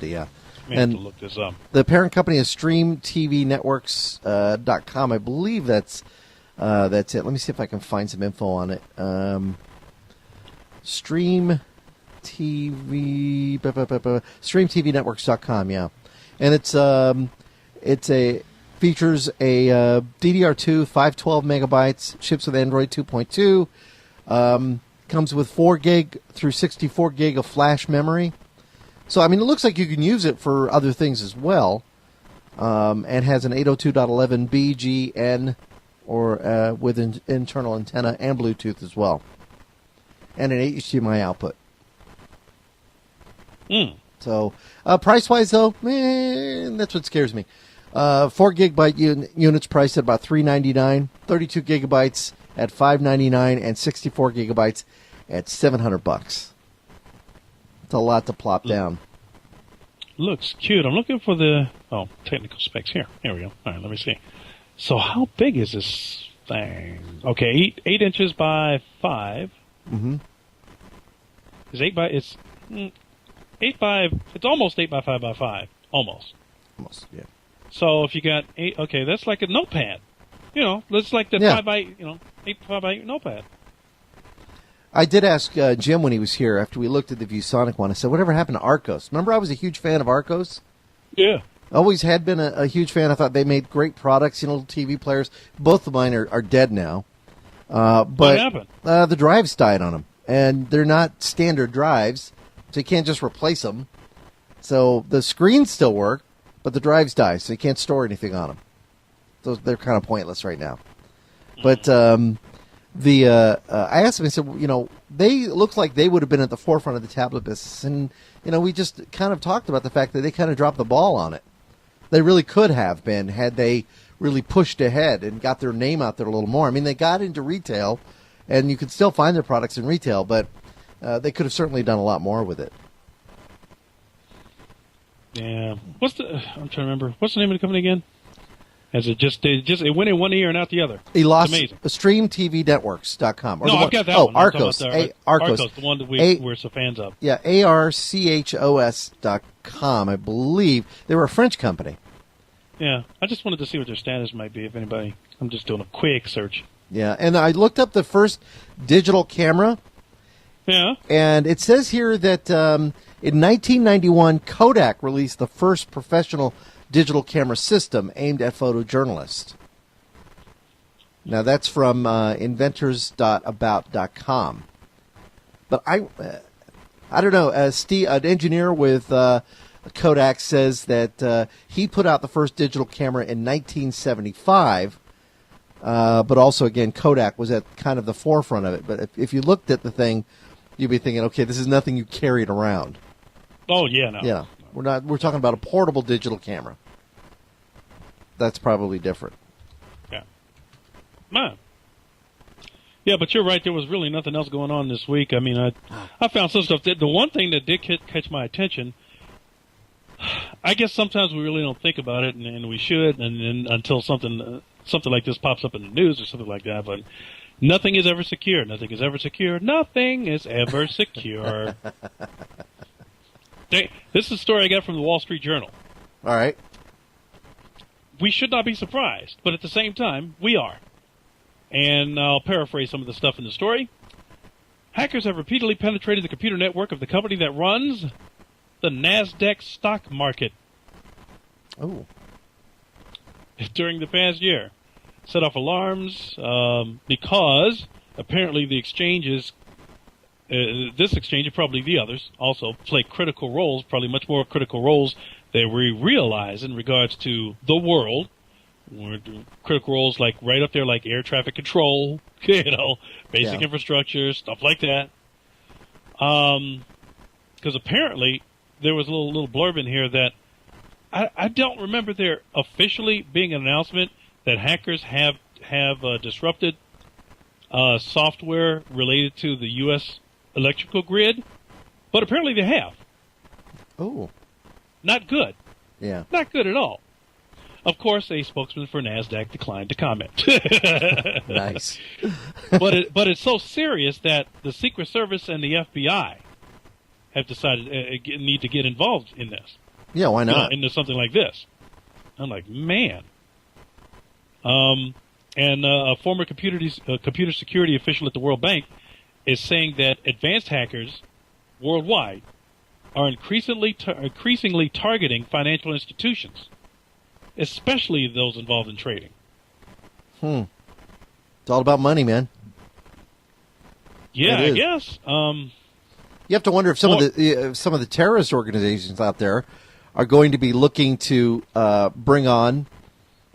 yeah. I have to look this up. The parent company is StreamTVNetworks.com. I believe that's it. Let me see if I can find some info on it. StreamTVNetworks.com, yeah. And features a DDR2, 512 megabytes, ships with Android 2.2, comes with 4 gig through 64 gig of flash memory. So, it looks like you can use it for other things as well, and has an 802.11 BGN with an internal antenna and Bluetooth as well, and an HDMI output. So, price-wise, though, that's what scares me. 4 gigabyte units priced at about $399, 32 gigabytes at $599, and 64 gigabytes at $700. It's a lot to plop down. Looks cute. I'm looking for the technical specs here. Here we go. All right, let me see. So how big is this thing? Okay, 8 inches by 5. Mm-hmm. It's 8 by. It's almost 8 by 5 by 5. Almost, yeah. So if you got 8, okay, that's like a notepad. That's like the 5 by 8 5 by 8 notepad. I did ask Jim when he was here after we looked at the ViewSonic one. I said, "Whatever happened to Arcos?" Remember, I was a huge fan of Arcos. Yeah, always had been a huge fan. I thought they made great products. Little TV players. Both of mine are dead now. But what happened? The drives died on them, and they're not standard drives, so you can't just replace them. So the screens still work, but the drives die, so you can't store anything on them. So they're kind of pointless right now. But I asked him, I said, they looked like they would have been at the forefront of the tablet business. And, we just kind of talked about the fact that they kind of dropped the ball on it. They really could have been had they really pushed ahead and got their name out there a little more. They got into retail, and you could still find their products in retail, but they could have certainly done a lot more with it. Yeah. I'm trying to remember. What's the name of the company again? As it went in one ear and out the other. It's amazing. StreamTVNetworks.com. I've got that one. Arcos. Arcos, the one that we're so fans of. Yeah, ARCHOS.com, I believe. They were a French company. Yeah, I just wanted to see what their status might be, if anybody. I'm just doing a quick search. Yeah, and I looked up the first digital camera. Yeah. And it says here that in 1991, Kodak released the first professional digital camera system aimed at photojournalists. Now that's from inventors.about.com. But I don't know. Steve, an engineer with Kodak, says that he put out the first digital camera in 1975. But also, again, Kodak was at kind of the forefront of it. But if you looked at the thing, you'd be thinking, okay, this is nothing you carried around. Oh yeah, no. Yeah. We're talking about a portable digital camera. That's probably different. Yeah. Man. Yeah, but you're right. There was really nothing else going on this week. I found some stuff. The one thing that did catch my attention, I guess sometimes we really don't think about it, and we should, and then until something like this pops up in the news or something like that. But nothing is ever secure. Nothing is ever secure. Nothing is ever secure. This is a story I got from the Wall Street Journal. All right. We should not be surprised, but at the same time, we are. And I'll paraphrase some of the stuff in the story. Hackers have repeatedly penetrated the computer network of the company that runs the NASDAQ stock market. Oh. During the past year. Set off alarms because apparently the exchanges, this exchange and probably the others, also play critical roles, probably much more critical roles than we realize in regards to the world. Critical roles like right up there like air traffic control, basic infrastructure, stuff like that. Because apparently there was a little blurb in here that I don't remember there officially being an announcement that hackers have disrupted software related to the U.S. electrical grid, but apparently they have. Oh. Not good. Yeah. Not good at all. Of course, a spokesman for NASDAQ declined to comment. Nice. But it's so serious that the Secret Service and the FBI have decided need to get involved in this. Yeah, why not? Into something like this. I'm like, man. And a former computer security official at the World Bank is saying that advanced hackers worldwide are increasingly targeting financial institutions, especially those involved in trading. It's all about money, man. Yeah, I guess. You have to wonder if some of the terrorist organizations out there are going to be looking to bring on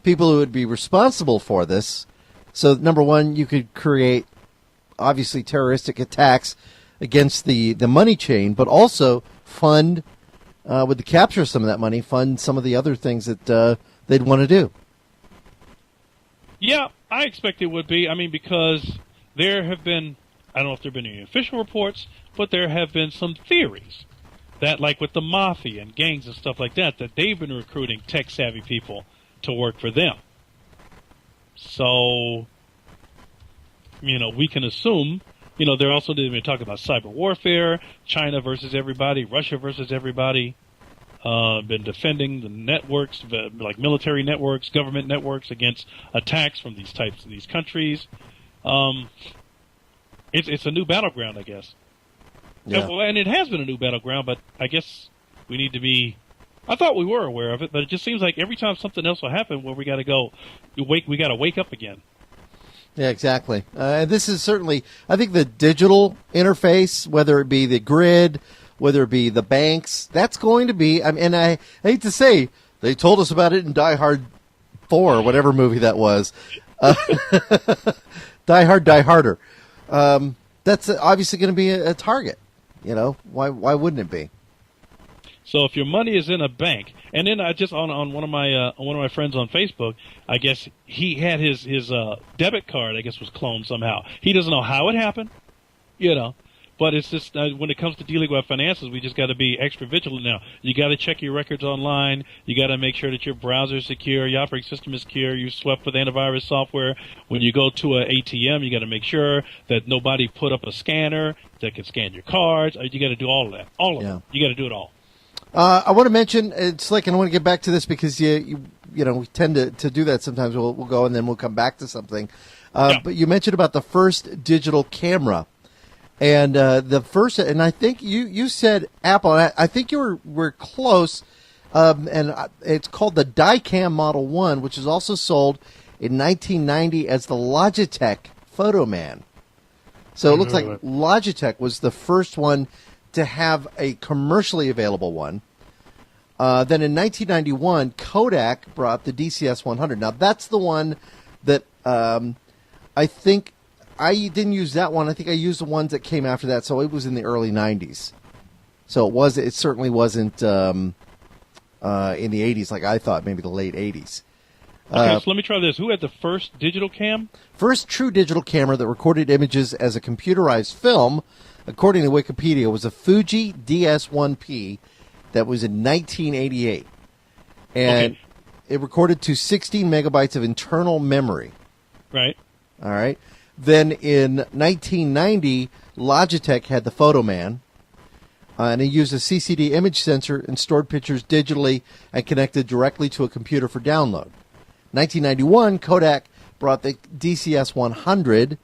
people who would be responsible for this. So, number one, you could create, obviously, terroristic attacks against the money chain, but also fund, with the capture of some of that money, fund some of the other things that they'd want to do. Yeah, I expect it would be. I mean, because there have been, I don't know if there have been any official reports, but there have been some theories that, like with the mafia and gangs and stuff like that, that they've been recruiting tech-savvy people to work for them. So, we can assume, they're also going to talk about cyber warfare, China versus everybody, Russia versus everybody, been defending the networks, like military networks, government networks against attacks from these types of these countries. It's a new battleground, I guess. Yeah. And it has been a new battleground, but I guess we need to be. I thought we were aware of it, but it just seems like every time something else will happen, where we got to we got to wake up again. Yeah, exactly. This is certainly, I think, the digital interface, whether it be the grid, whether it be the banks, that's going to be. And I hate to say, they told us about it in Die Hard 4, whatever movie that was. Die Hard, Die Harder. That's obviously going to be a target. Why wouldn't it be? So if your money is in a bank, and then I just on one of my friends on Facebook, I guess he had his debit card, I guess, was cloned somehow. He doesn't know how it happened, But it's just when it comes to dealing with finances, we just got to be extra vigilant now. You got to check your records online. You got to make sure that your browser is secure, your operating system is secure, you swept with antivirus software. When you go to an ATM, you got to make sure that nobody put up a scanner that can scan your cards. You got to do all of that, all of it. You got to do it all. I want to mention, it's like, and I want to get back to this because we tend to do that sometimes. We'll go and then we'll come back to something. But you mentioned about the first digital camera. And the first, and I think you said Apple, and I think you were close, and it's called the Dicam Model 1, which is also sold in 1990 as the Logitech Photoman. So it looks like Logitech was the first one to have a commercially available one. Then in 1991, Kodak brought the DCS 100. Now that's the one that I think I didn't use that one. I think I used the ones that came after that. So it was in the early 90s. So it certainly wasn't in the 80s like I thought, maybe the late 80s. Okay, so let me try this. Who had the first digital cam? First true digital camera that recorded images as a computerized film, according to Wikipedia, was a Fuji DS1P that was in 1988. And it recorded to 16 megabytes of internal memory. Right. All right. Then in 1990, Logitech had the Photoman, and it used a CCD image sensor and stored pictures digitally and connected directly to a computer for download. 1991, Kodak brought the DCS 100,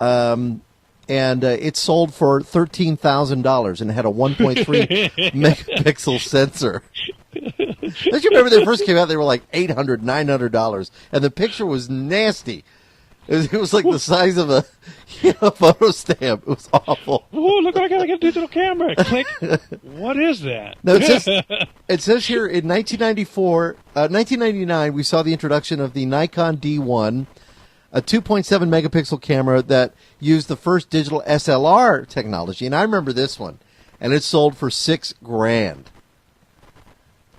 and it sold for $13,000 and it had a 1.3 megapixel sensor. Don't you remember they first came out? They were like $800, $900, and the picture was nasty. It was like the size of a photo stamp. It was awful. Ooh, look, I gotta get a digital camera. Click. What is that? No, it says here in 1999, we saw the introduction of the Nikon D1, a 2.7 megapixel camera that used the first digital SLR technology. And I remember this one, and it sold for $6,000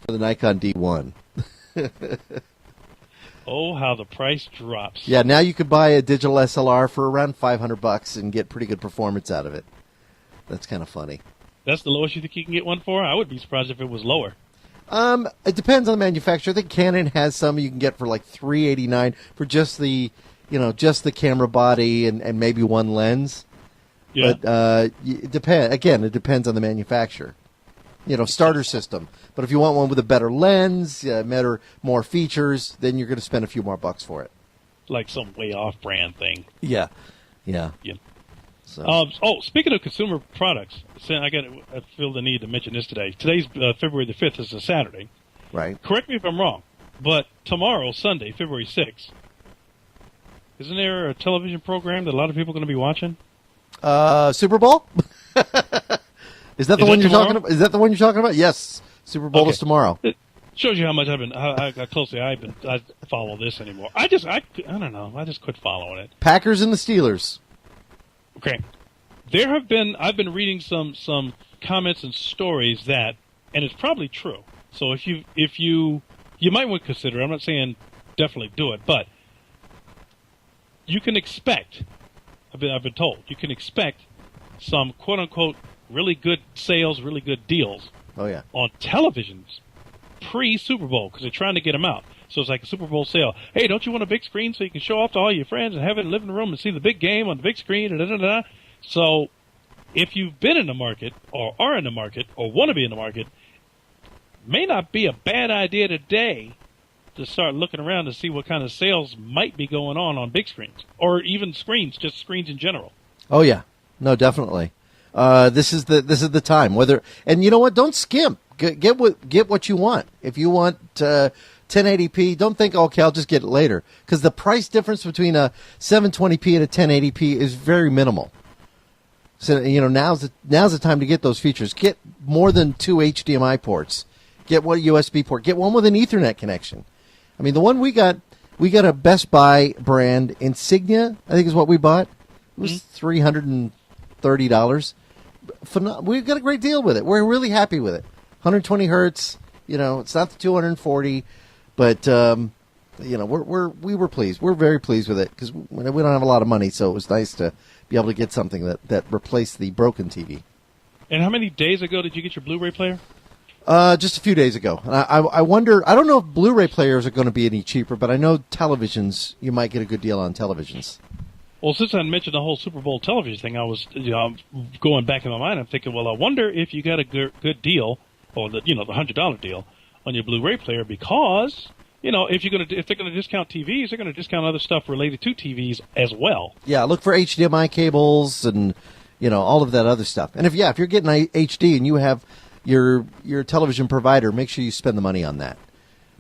for the Nikon D1. Oh, how the price drops. Yeah, now you could buy a digital SLR for around $500 and get pretty good performance out of it. That's kind of funny. That's the lowest you think you can get one for? I would be surprised if it was lower. It depends on the manufacturer. I think Canon has some you can get for like $389 for just the camera body and maybe one lens. Yeah. But it depends on the manufacturer. Starter system. But if you want one with a better lens, more features, then you're going to spend a few more bucks for it. Like some way off brand thing. Yeah. So. Speaking of consumer products, I feel the need to mention this today. Today's February the 5th is a Saturday. Right. Correct me if I'm wrong, but tomorrow, Sunday, February 6th, isn't there a television program that a lot of people are going to be watching? Super Bowl? Is that the one you're talking about? Is that the one you're talking about? Yes. Super Bowl is tomorrow. It shows you how much how closely I follow this anymore. I don't know. I just quit following it. Packers and the Steelers. Okay. I've been reading some comments and stories that, and it's probably true. So if you might want to consider, I'm not saying definitely do it, but you can expect, I've been told, you can expect some quote unquote really good sales, really good deals on televisions pre-Super Bowl because they're trying to get them out. So it's like a Super Bowl sale. Hey, don't you want a big screen so you can show off to all your friends and have it in the living room and see the big game on the big screen? So if you've been in the market or are in the market or want to be in the market, may not be a bad idea today to start looking around to see what kind of sales might be going on big screens or even screens, just screens in general. Oh, yeah. No, definitely. This is the time. And you know what? Don't skimp. Get what you want. If you want 1080p, don't think, okay, I'll just get it later, because the price difference between a 720p and a 1080p is very minimal. So now's the time to get those features. Get more than 2 HDMI ports. Get one USB port. Get one with an Ethernet connection. I mean, the one we got a Best Buy brand Insignia, I think is what we bought. It was $330. We've got a great deal with it. We're really happy with it. 120 hertz. It's not the 240, but we were pleased. We're very pleased with it because we don't have a lot of money, so it was nice to be able to get something that replaced the broken TV. And how many days ago did you get your Blu-ray player? Just a few days ago. And I wonder. I don't know if Blu-ray players are going to be any cheaper, but I know televisions. You might get a good deal on televisions. Well, since I mentioned the whole Super Bowl television thing, I was going back in my mind. I'm thinking, well, I wonder if you got a good deal, or the $100 deal on your Blu-ray player, because if they're going to discount TVs, they're going to discount other stuff related to TVs as well. Yeah, look for HDMI cables and all of that other stuff. And if you're getting HD and you have your television provider, make sure you spend the money on that.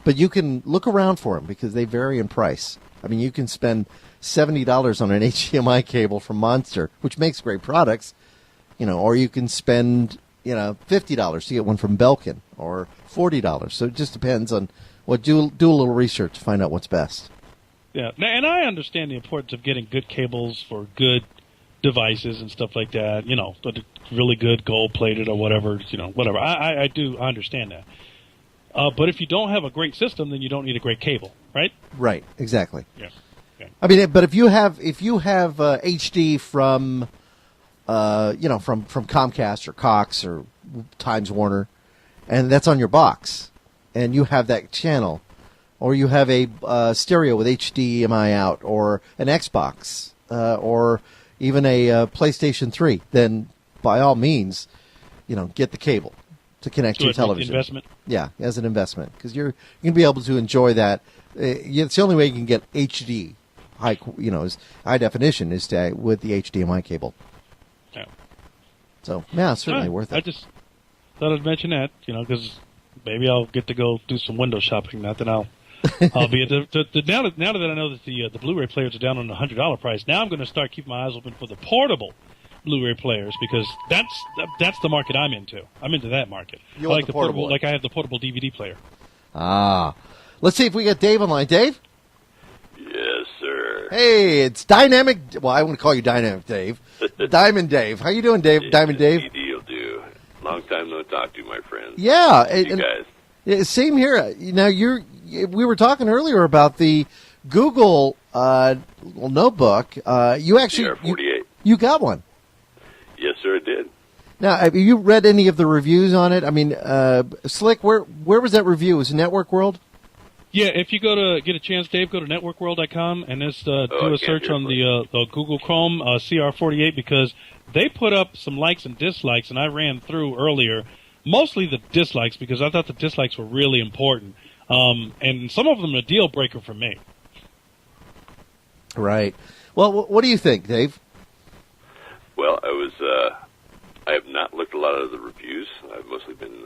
But you can look around for them because they vary in price. I mean, you can spend $70 on an HDMI cable from Monster, which makes great products, or you can spend, $50 to get one from Belkin, or $40. So it just depends on what. Do a little research to find out what's best. Yeah, and I understand the importance of getting good cables for good devices and stuff like that. Really good gold-plated or whatever. Whatever. I understand that. But if you don't have a great system, then you don't need a great cable, right? Right. Exactly. Yeah. Okay. I mean, but if you have HD from Comcast or Cox or Times Warner, and that's on your box, and you have that channel, or you have a stereo with HDMI out, or an Xbox, or even a PlayStation 3, then by all means, get the cable to connect to your television. Investment? Yeah, as an investment, because you're going to be able to enjoy that. It's the only way you can get HD, high definition, is with the HDMI cable. Yeah. So, yeah, it's certainly worth it. I just thought I'd mention that, because maybe I'll get to go do some window shopping. Not that I'll be at now that I know that the Blu-ray players are down on the $100 price. Now I'm going to start keeping my eyes open for the portable Blu-ray players, because that's the market I'm into. I'm into that market. You I want like the the portable, one. like I have the portable DVD player. Let's see if we got Dave online. Dave? Yes, sir. Hey, it's Dynamic. Well, I wouldn't call you Dynamic Dave. Diamond Dave. How you doing, Dave? Diamond Dave? You'll do. Long time no talk to, my friends. Yeah. You guys. Yeah, same here. Now, we were talking earlier about the Google notebook. You actually CR48. You got one. Yes, sir, it did. Now, have you read any of the reviews on it? I mean, Slick, where was that review? Was it Network World? Yeah, if you get a chance, Dave, go to networkworld.com and just do a search on the Google Chrome CR48, because they put up some likes and dislikes, and I ran through earlier mostly the dislikes, because I thought the dislikes were really important, and some of them a deal breaker for me. Right. Well, what do you think, Dave? Well, I have not looked a lot of the reviews. I've mostly been,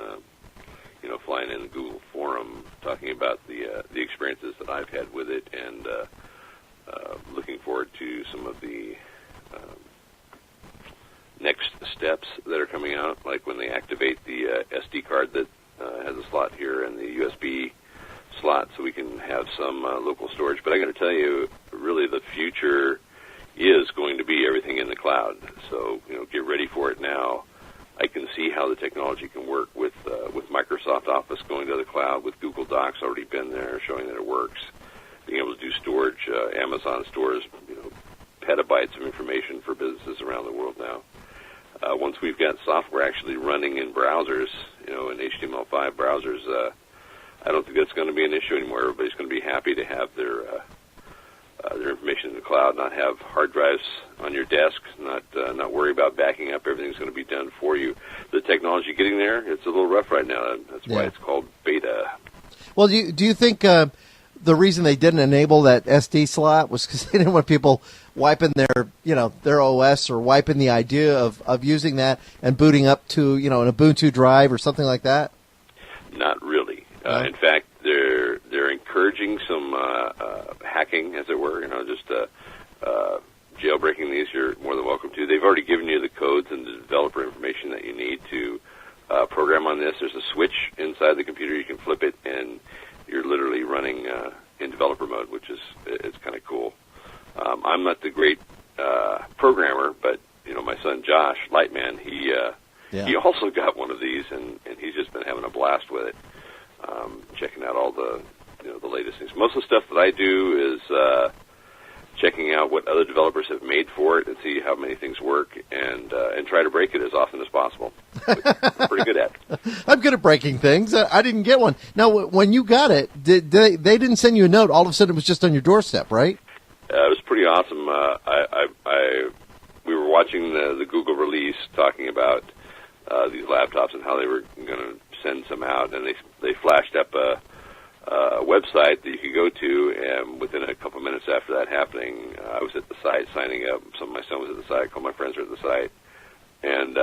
flying in the Google forum, talking about the experiences that I've had with it, and looking forward to some of the next steps that are coming out, like when they activate the SD card that has a slot here and the USB slot, so we can have some local storage. But I got to tell you, really, the future is going to be everything in the cloud. So, get ready for it now. I can see how the technology can work with Microsoft Office going to the cloud, with Google Docs already been there, showing that it works. Being able to do storage, Amazon stores, petabytes of information for businesses around the world now. Once we've got software actually running in browsers, in HTML5 browsers, I don't think that's going to be an issue anymore. Everybody's going to be happy to have their information in the cloud, not have hard drives on your desk, not worry about backing up. Everything's going to be done for you. The technology getting there, it's a little rough right now. That's why it's called beta. Well, do you think the reason they didn't enable that SD slot was because they didn't want people wiping their OS, or wiping the idea of using that and booting up to an Ubuntu drive or something like that? Not really. In fact, they're encouraging some hacking, as it were. Just jailbreaking these. You're more than welcome to. They've already given you the codes and the developer information that you need to program on this. There's a switch inside the computer. You can flip it, and you're literally running in developer mode, which it's kind of cool. I'm not the great programmer, but my son Josh Lightman, he also got one of these, and he's just been having a blast with it. Checking out all the the latest things. Most of the stuff that I do is checking out what other developers have made for it and see how many things work, and try to break it as often as possible. I'm pretty good at it. I'm good at breaking things. I didn't get one. Now, when you got it, they didn't send you a note. All of a sudden, it was just on your doorstep, right? It was pretty awesome. We were watching the Google release, talking about these laptops and how they were going to send some out, and they flashed up a website that you could go to, and within a couple minutes after that happening, I was at the site signing up. My son was at the site. All my friends were at the site, and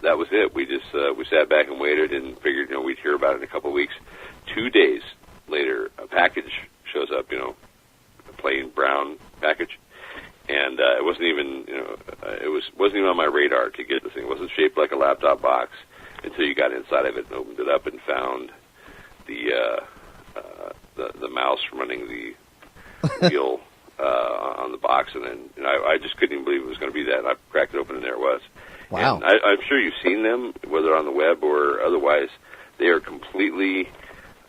that was it. We just we sat back and waited and figured we'd hear about it in a couple of weeks. 2 days later, a package shows up, a plain brown package, and it wasn't even wasn't even on my radar to get this thing. It wasn't shaped like a laptop box until you got inside of it and opened it up and found the mouse running the wheel on the box, and then I just couldn't even believe it was going to be that. And I cracked it open, and there it was. Wow! And I'm sure you've seen them, whether on the web or otherwise. They are completely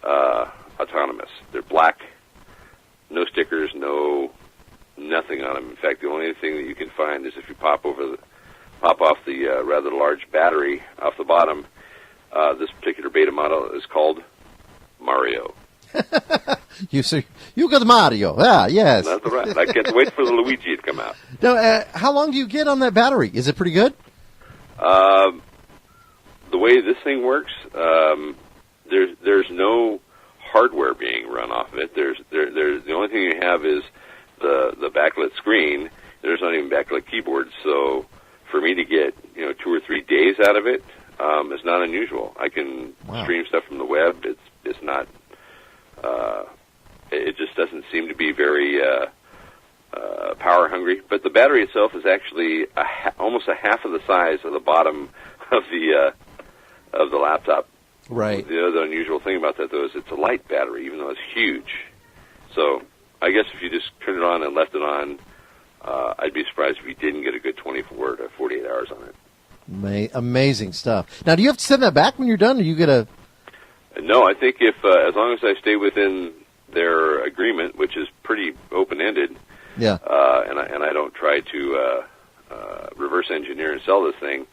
autonomous. They're black, no stickers, nothing on them. In fact, the only thing that you can find is if you pop off the rather large battery off the bottom. This particular beta model is called Mario. You got Mario. Ah, yes. That's right. I can't wait for the Luigi to come out. Now, how long do you get on that battery? Is it pretty good? The way this thing works, there's no hardware being run off of it. There's the only thing you have is the backlit screen. There's not even backlit keyboards. So for me to get 2 or 3 days out of it, is not unusual. I can stream stuff from the web. It's not. It just doesn't seem to be very power hungry. But the battery itself is actually almost a half of the size of the bottom of the laptop. Right. The other unusual thing about that, though, is it's a light battery, even though it's huge. So I guess if you just turned it on and left it on, I'd be surprised if you didn't get a good 24 to 48 hours on it. Amazing stuff. Now, do you have to send that back when you're done, or you get a... No, I think if as long as I stay within their agreement, which is pretty open-ended, yeah, and I don't try to reverse engineer and sell this thing,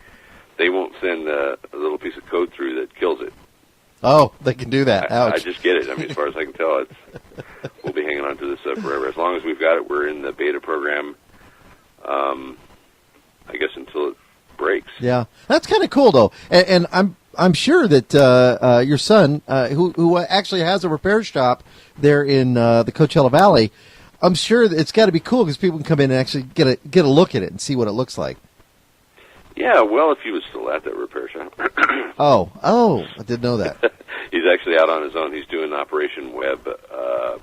they won't send a little piece of code through that kills it. Oh, they can do that. Ouch. I just get it. I mean, as far as I can tell, we'll be hanging on to this forever. As long as we've got it, we're in the beta program, I guess, until it breaks. Yeah, that's kind of cool, though. And I'm sure that your son, who actually has a repair shop there in the Coachella Valley, I'm sure that it's got to be cool because people can come in and actually get a look at it and see what it looks like. Yeah, well, if he was still at that repair shop. Oh, I didn't know that. He's actually out on his own. He's doing Operation Web. I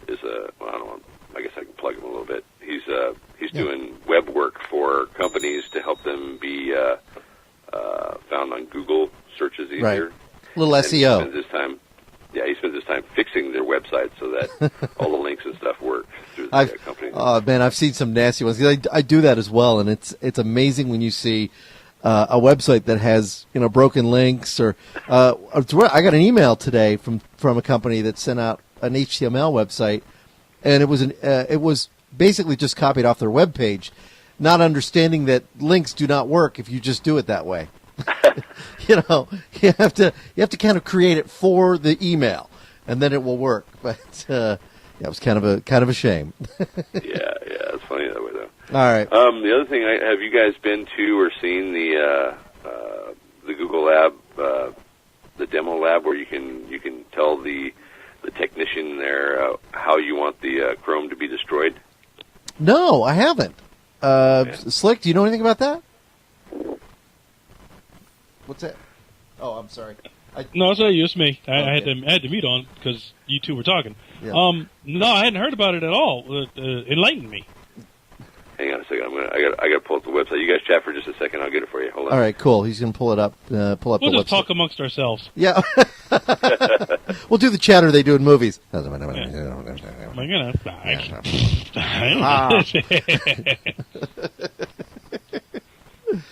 don't know. I guess I can plug him a little bit. He's doing web work for companies to help them be found on Google searches easier. Right. A little SEO. He spends his time fixing their website so that all the links and stuff work through the company. Oh man, I've seen some nasty ones. I do that as well, and it's amazing when you see a website that has broken links or. I got an email today from a company that sent out an HTML website, and it was basically just copied off their web page, not understanding that links do not work if you just do it that way. You have to kind of create it for the email, and then it will work. But it was kind of a shame. yeah, it's funny that way though. All right. The other thing, have you guys been to or seen the Google Lab, the demo lab, where you can tell the technician there how you want the Chrome to be destroyed? No, I haven't. Slick, do you know anything about that? What's that? Oh, I'm sorry. No, it's not you. It's me. I had to mute on because you two were talking. Yeah. No, I hadn't heard about it at all. Enlighten me. Hang on a second. I got to pull up the website. You guys chat for just a second. I'll get it for you. Hold on. All right, cool. He's going to pull it up. Pull up We'll the website. just talk amongst ourselves. Yeah. We'll do the chatter they do in movies. Yeah.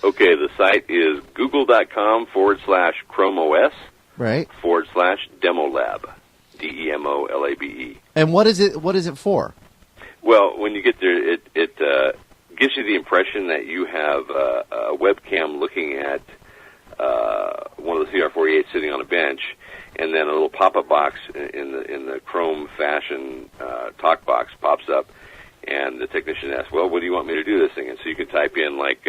Okay, the site is google.com/Chrome OS right /Demolab, DEMOLABE. And what is it for? Well, when you get there, it gives you the impression that you have a webcam looking at one of the CR48s sitting on a bench, and then a little pop-up box in the Chrome fashion talk box pops up, and the technician asks, "Well, what do you want me to do this thing?" And so you can type in like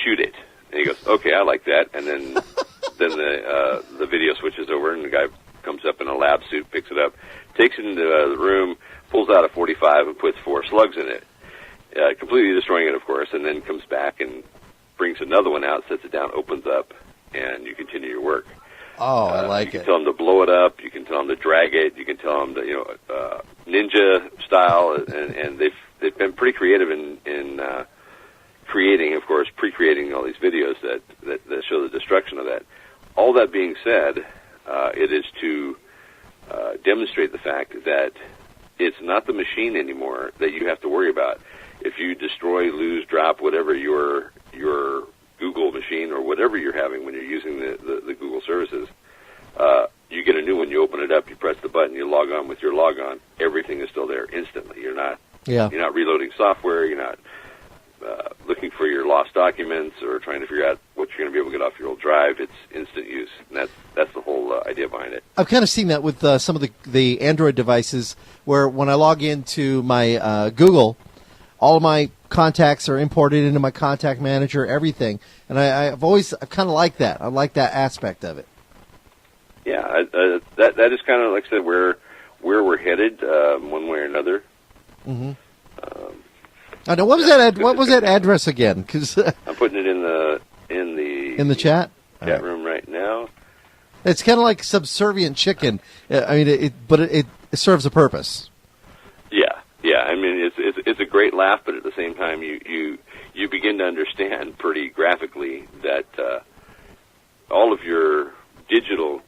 shoot it, and he goes, "Okay, I like that." And then the video switches over, and the guy comes up in a lab suit, picks it up, takes it into the room, pulls out a 45 and puts 4 slugs in it, completely destroying it, of course, and then comes back and brings another one out, sets it down, opens up, and you continue your work. Oh, I like it. You can it. tell them to blow it up. You can tell them to drag it. You can tell them to, ninja style, and they've been pretty creative in creating, of course, pre-creating all these videos that show the destruction of that. All that being said, it is to demonstrate the fact that it's not the machine anymore that you have to worry about. If you destroy, lose, drop, whatever your Google machine or whatever you're having when you're using the Google services, you get a new one, you open it up, you press the button, you log on with your logon. Everything is still there instantly. You're not reloading software. You're not looking for your lost documents or trying to figure out what you're going to be able to get off your old drive. It's instant use, and that's the whole idea behind it. I've kind of seen that with some of the Android devices, where when I log into my Google, all of my contacts are imported into my contact manager, everything, and I've kind of liked that. I like that aspect of it. Yeah, that is kind of, like I said, where we're headed, one way or another. Mm-hmm. I know. What was that address again? 'Cause I'm putting it in the in the chat room right now. It's kind of like subservient chicken. I mean, it serves a purpose. Yeah. I mean, it's a great laugh, but at the same time, you begin to understand pretty graphically that all of your digital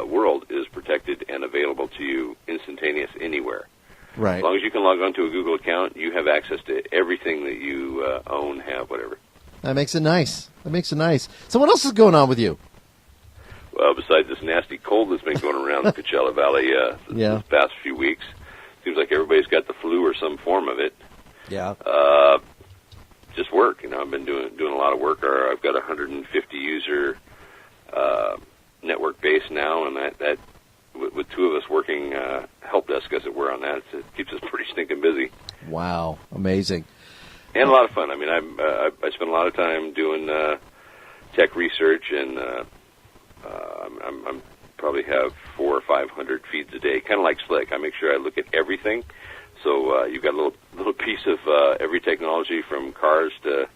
world is protected and available to you instantaneous anywhere. Right. As long as you can log on to a Google account, you have access to everything that you own, have, whatever. That makes it nice. So what else is going on with you? Well, besides this nasty cold that's been going around the Coachella Valley this past few weeks, seems like everybody's got the flu or some form of it. Yeah. Just work. I've been doing a lot of work. I've got a 150 user network base now, and that with two of us working help desk, as it were, on that, it keeps us pretty stinking busy. Wow, amazing. And a lot of fun. I mean, I spend a lot of time doing tech research, and I'm probably have 400 or 500 feeds a day, kind of like Slick. I make sure I look at everything. So you've got a little piece of every technology, from cars to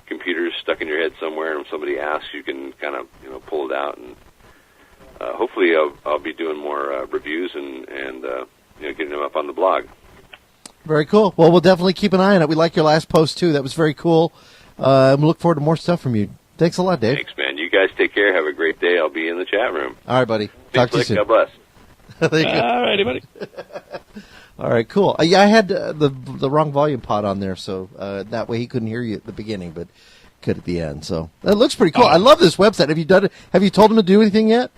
computers, stuck in your head somewhere, and if somebody asks, you can kind of pull it out. And hopefully I'll be doing more reviews and getting them up on the blog. Very cool. Well, we'll definitely keep an eye on it. We like your last post, too. That was very cool. We look forward to more stuff from you. Thanks a lot, Dave. Thanks, man. You guys take care. Have a great day. I'll be in the chat room. All right, buddy. Talk to you soon. God bless. Thank you. All righty, buddy. All right, cool. Yeah, I had the wrong volume pot on there, so that way he couldn't hear you at the beginning, but could at the end. So that looks pretty cool. I love this website. Have you done it? Have you told him to do anything yet?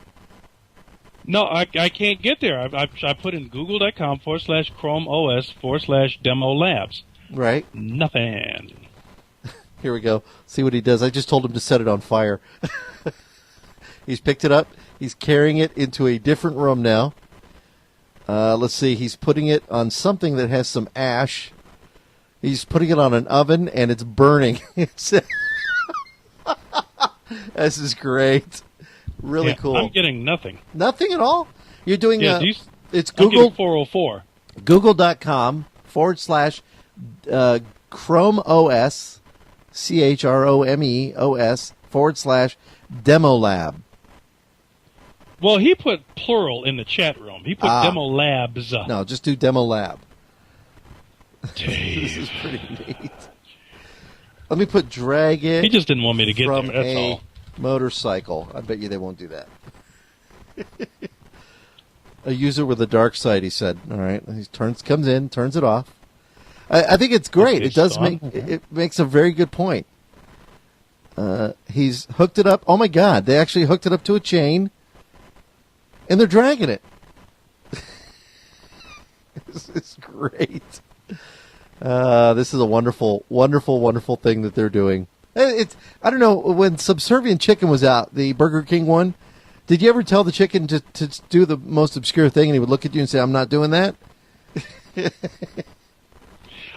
No, I can't get there. I put in google.com/Chrome OS/demo labs. Right. Nothing. Here we go. See what he does. I just told him to set it on fire. He's picked it up. He's carrying it into a different room now. Let's see. He's putting it on something that has some ash. He's putting it on an oven, and it's burning. This is great. Really cool. I'm getting nothing. Nothing at all? You're doing it's I'm Google. 404. Google.com/Chrome OS, CHROMEOS/Demo Lab. Well, he put plural in the chat room. He put Demo Labs. No, just do Demo Lab. This is pretty neat. Let me put drag it. He just didn't want me to get there, from that's a all. motorcycle. I bet you they won't do that. A user with a dark side, he said. All right, he comes in, turns it off. I think it's great. It does it makes a very good point. He's hooked it up. Oh my God! They actually hooked it up to a chain, and they're dragging it. This is great. This is a wonderful, wonderful, wonderful thing that they're doing. I don't know, when Subservient Chicken was out, the Burger King one, did you ever tell the chicken to do the most obscure thing, and he would look at you and say, "I'm not doing that"?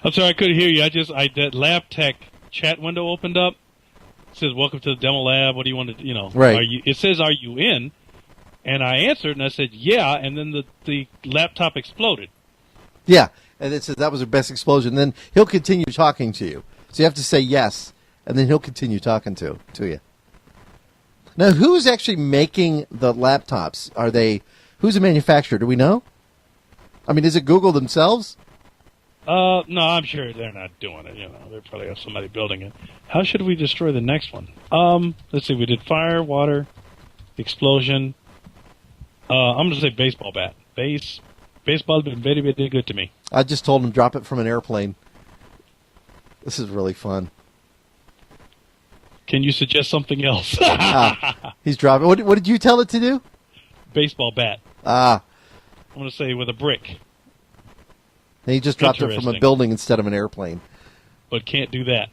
I'm sorry, I couldn't hear you. That Lab Tech chat window opened up. It says, "Welcome to the demo lab. What do you want to, Right. It says, "Are you in?" And I answered, and I said, "Yeah," and then the laptop exploded. Yeah, and it says that was her best explosion. Then he'll continue talking to you. So you have to say yes, and then he'll continue talking to you. Now, who's actually making the laptops? Who's the manufacturer? Do we know? I mean, is it Google themselves? No, I'm sure they're not doing it. They probably have somebody building it. How should we destroy the next one? Let's see. We did fire, water, explosion. I'm going to say baseball bat. Baseball has been very, very good to me. I just told him drop it from an airplane. This is really fun. Can you suggest something else? He's dropping. What did you tell it to do? Baseball bat. I'm going to say with a brick. And he just dropped it from a building instead of an airplane. But can't do that.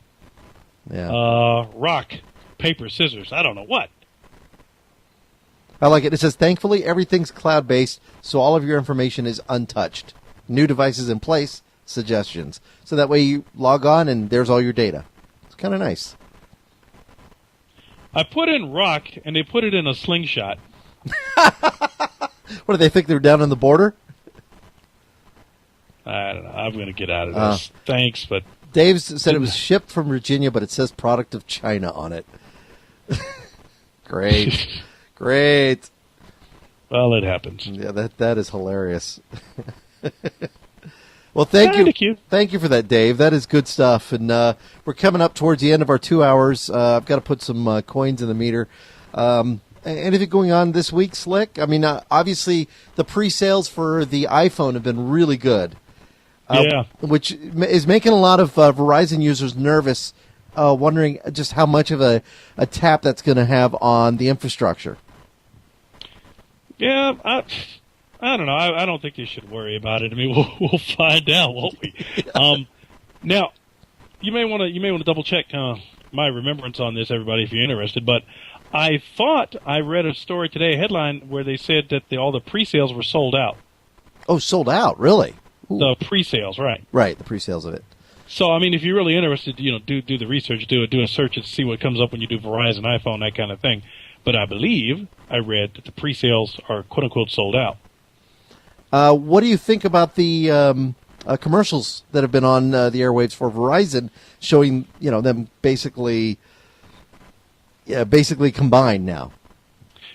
Yeah. Rock, paper, scissors. I don't know what. I like it. It says, thankfully, everything's cloud-based, so all of your information is untouched. New devices in place, suggestions. So that way you log on and there's all your data. It's kind of nice. I put in rock, and they put it in a slingshot. What, do they think they're down on the border? I don't know. I'm going to get out of this. Thanks, but... Dave said it was shipped from Virginia, but it says product of China on it. Great. Great. Well, it happens. Yeah, that is hilarious. Well, thank you. Thank you for that, Dave. That is good stuff. And we're coming up towards the end of our 2 hours. I've got to put some coins in the meter. Anything going on this week, Slick? I mean, obviously, the pre-sales for the iPhone have been really good. Which is making a lot of Verizon users nervous, wondering just how much of a tap that's going to have on the infrastructure. Yeah, I don't know. I don't think you should worry about it. I mean, we'll find out, won't we? Now, you may want to double check my remembrance on this, everybody, if you're interested. But I thought I read a story today, a headline where they said that all the pre-sales were sold out. Oh, sold out, really? Ooh. The pre-sales, right? Right, the pre-sales of it. So, I mean, if you're really interested, do the research, do a search and see what comes up when you do Verizon, iPhone, that kind of thing. But I believe I read that the pre-sales are quote unquote sold out. What do you think about the commercials that have been on the airwaves for Verizon, showing them basically combined now?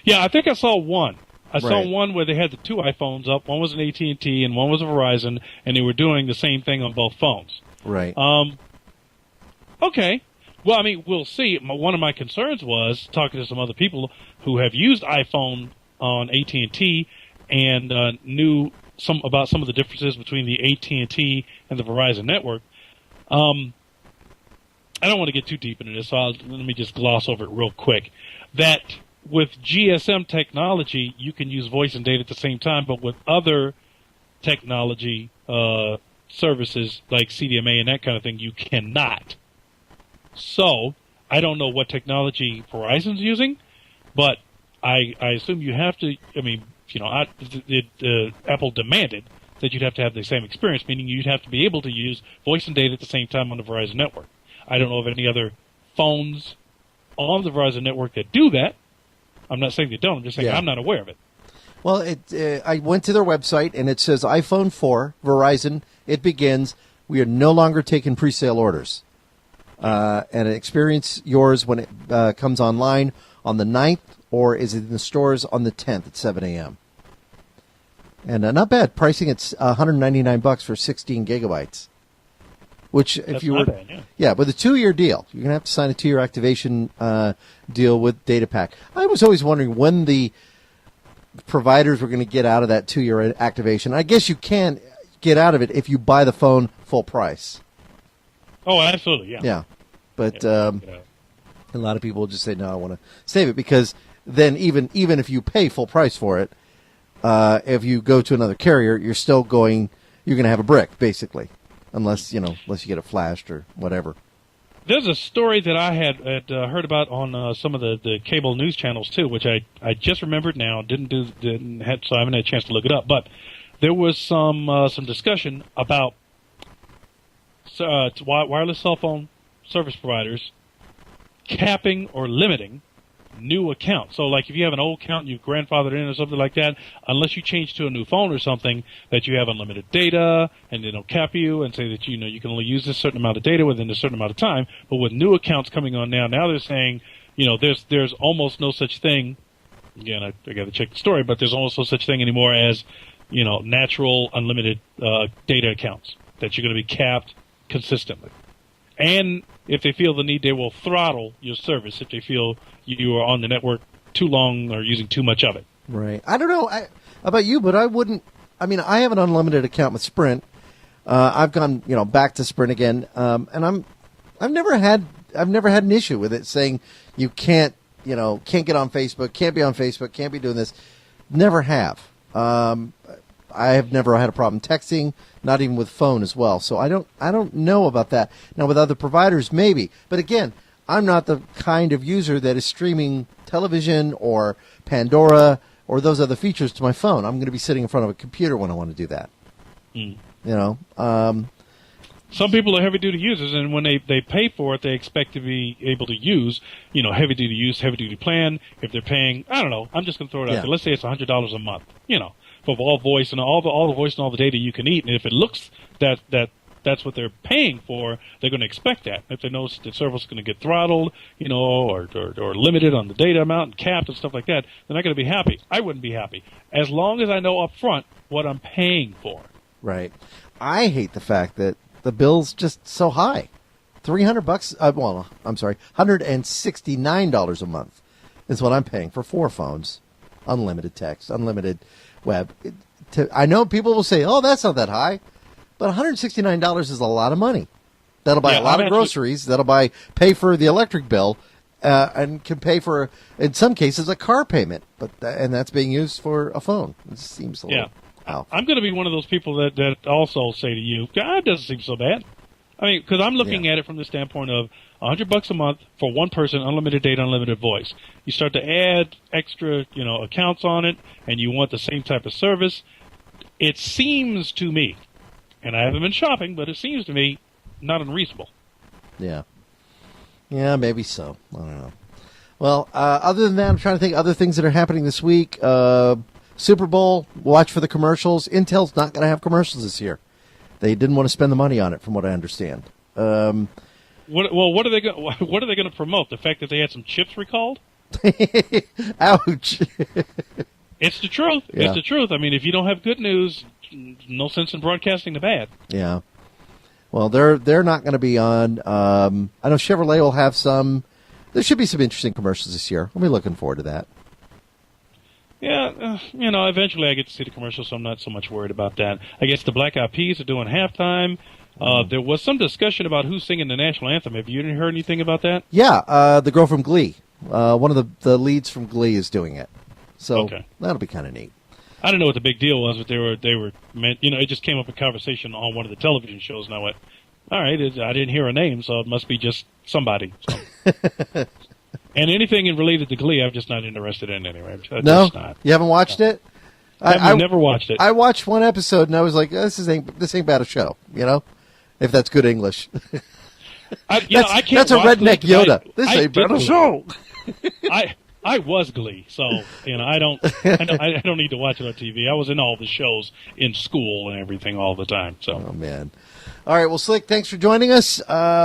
Yeah, I think I saw one. I saw one where they had the two iPhones up. One was an AT&T and one was a Verizon, and they were doing the same thing on both phones. Right. Okay. Well, I mean, we'll see. One of my concerns was talking to some other people who have used iPhone on AT&T and knew about some of the differences between the AT&T and the Verizon network. I don't want to get too deep into this, so let me just gloss over it real quick. That with GSM technology, you can use voice and data at the same time, but with other technology services like CDMA and that kind of thing, you cannot. So, I don't know what technology Verizon's using, but I assume you have to, I mean, Apple demanded that you'd have to have the same experience, meaning you'd have to be able to use voice and data at the same time on the Verizon network. I don't know of any other phones on the Verizon network that do that. I'm not saying they don't. I'm just saying I'm not aware of it. Well, I went to their website, and it says iPhone 4, Verizon, it begins, we are no longer taking pre-sale orders. And experience yours when it comes online on the 9th, or is it in the stores on the 10th at 7 a.m.? And not bad. Pricing, it's $199 for 16 gigabytes. Which, if you were, with a 2-year deal, you're going to have to sign a 2-year activation deal with DataPack. I was always wondering when the providers were going to get out of that 2-year activation. I guess you can get out of it if you buy the phone full price. Oh, absolutely, yeah. Yeah, but a lot of people will just say, no, I want to save it, because then even if you pay full price for it, if you go to another carrier, you're going to have a brick, basically, unless you get it flashed or whatever. There's a story that I had heard about on some of the cable news channels too, which I just remembered now. So I haven't had a chance to look it up. But there was some discussion about wireless cell phone service providers capping or limiting new accounts. So, like, if you have an old account and you've grandfathered in or something like that, unless you change to a new phone or something, that you have unlimited data, and they don't cap you and say that you can only use this certain amount of data within a certain amount of time. But with new accounts coming on now they're saying, there's almost no such thing. Again, I got to check the story, but there's almost no such thing anymore as natural unlimited data accounts, that you're going to be capped consistently. And if they feel the need, they will throttle your service if they feel you are on the network too long or using too much of it. Right. I don't know about you, but I wouldn't. I mean, I have an unlimited account with Sprint. I've gone, back to Sprint again, and I've never had an issue with it saying you can't get on Facebook, can't be on Facebook, can't be doing this. Never have. I have never had a problem texting, not even with phone as well. So I don't know about that. Now with other providers, maybe. But again, I'm not the kind of user that is streaming television or Pandora or those other features to my phone. I'm going to be sitting in front of a computer when I want to do that. Some people are heavy-duty users, and when they pay for it, they expect to be able to use, heavy-duty use, heavy-duty plan. If they're paying, I don't know, I'm just going to throw it out there. Let's say it's $100 a month, for all voice and all the voice and all the data you can eat. And if it looks that that's what they're paying for, they're going to expect that. If they know the service is going to get throttled, or limited on the data amount and capped and stuff like that, they're not going to be happy. I wouldn't be happy. As long as I know up front what I'm paying for. Right. I hate the fact that the bill's just so high. $300. I'm sorry, $169 a month is what I'm paying for 4 phones, unlimited text, unlimited web. I know people will say, "Oh, that's not that high," but $169 is a lot of money. That'll buy a lot of groceries. That'll pay for the electric bill, and can pay for, in some cases, a car payment. And that's being used for a phone. It seems a little. Wow. I'm going to be one of those people that also say to you, "God, it doesn't seem so bad." I mean, because I'm looking at it from the standpoint of $100 a month for one person, unlimited data, unlimited voice. You start to add extra, accounts on it, and you want the same type of service. It seems to me, and I haven't been shopping, but it seems to me not unreasonable. Yeah. Yeah, maybe so. I don't know. Well, other than that, I'm trying to think other things that are happening this week. Super Bowl, watch for the commercials. Intel's not going to have commercials this year. They didn't want to spend the money on it, from what I understand. What are they going to promote? The fact that they had some chips recalled? Ouch! It's the truth. Yeah. It's the truth. I mean, if you don't have good news, no sense in broadcasting the bad. Yeah. Well, they're not going to be on. I know Chevrolet will have some. There should be some interesting commercials this year. I'll be looking forward to that. Yeah, eventually I get to see the commercials, so I'm not so much worried about that. I guess the Black Eyed Peas are doing halftime. There was some discussion about who's singing the national anthem. Have you heard anything about that? Yeah, the girl from Glee. One of the leads from Glee is doing it. So that'll be kind of neat. I don't know what the big deal was, but they were meant, it just came up in conversation on one of the television shows, and I went, all right, I didn't hear a name, so it must be just somebody. So. And anything related to Glee, I'm just not interested in anyway. No? You haven't watched it? I've never watched it. I watched one episode, and I was like, this ain't bad a show, if that's good English. I can't that's a redneck Glee, Yoda. This ain't bad a show. I was Glee, so I don't need to watch it on TV. I was in all the shows in school and everything all the time. So. Oh man. All right, well, Slick, thanks for joining us.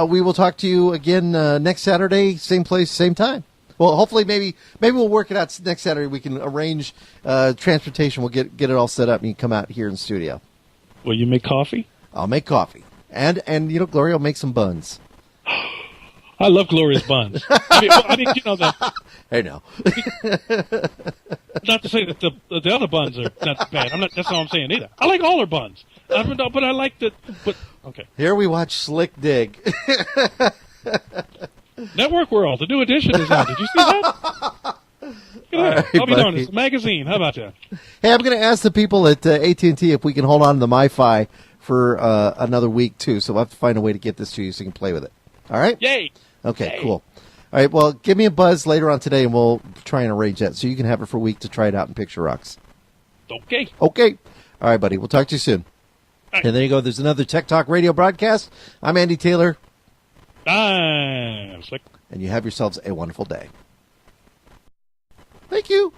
We will talk to you again next Saturday, same place, same time. Well, hopefully, maybe we'll work it out next Saturday. We can arrange transportation. We'll get it all set up, and you can come out here in the studio. Will you make coffee? I'll make coffee, and Gloria will make some buns. I love Gloria's buns. That. Hey, no. Not to say that the other buns are not bad. That's not what I'm saying either. I like all her buns, but I like the. But okay. Here we watch Slick dig. Network World, the new edition is out. Did you see that? Right, I'll be doing this. A magazine. How about that? Hey, I'm going to ask the people at AT&T if we can hold on to the MiFi for another week too. So we'll have to find a way to get this to you so you can play with it. All right? Yay! Okay, Yay. cool. All right, well, give me a buzz later on today, and we'll try and arrange that so you can have it for a week to try it out in Picture Rocks. Okay. Okay. All right, buddy. We'll talk to you soon. Right. And there you go. There's another Tech Talk Radio broadcast. I'm Andy Taylor. I'm Slick. And you have yourselves a wonderful day. Thank you.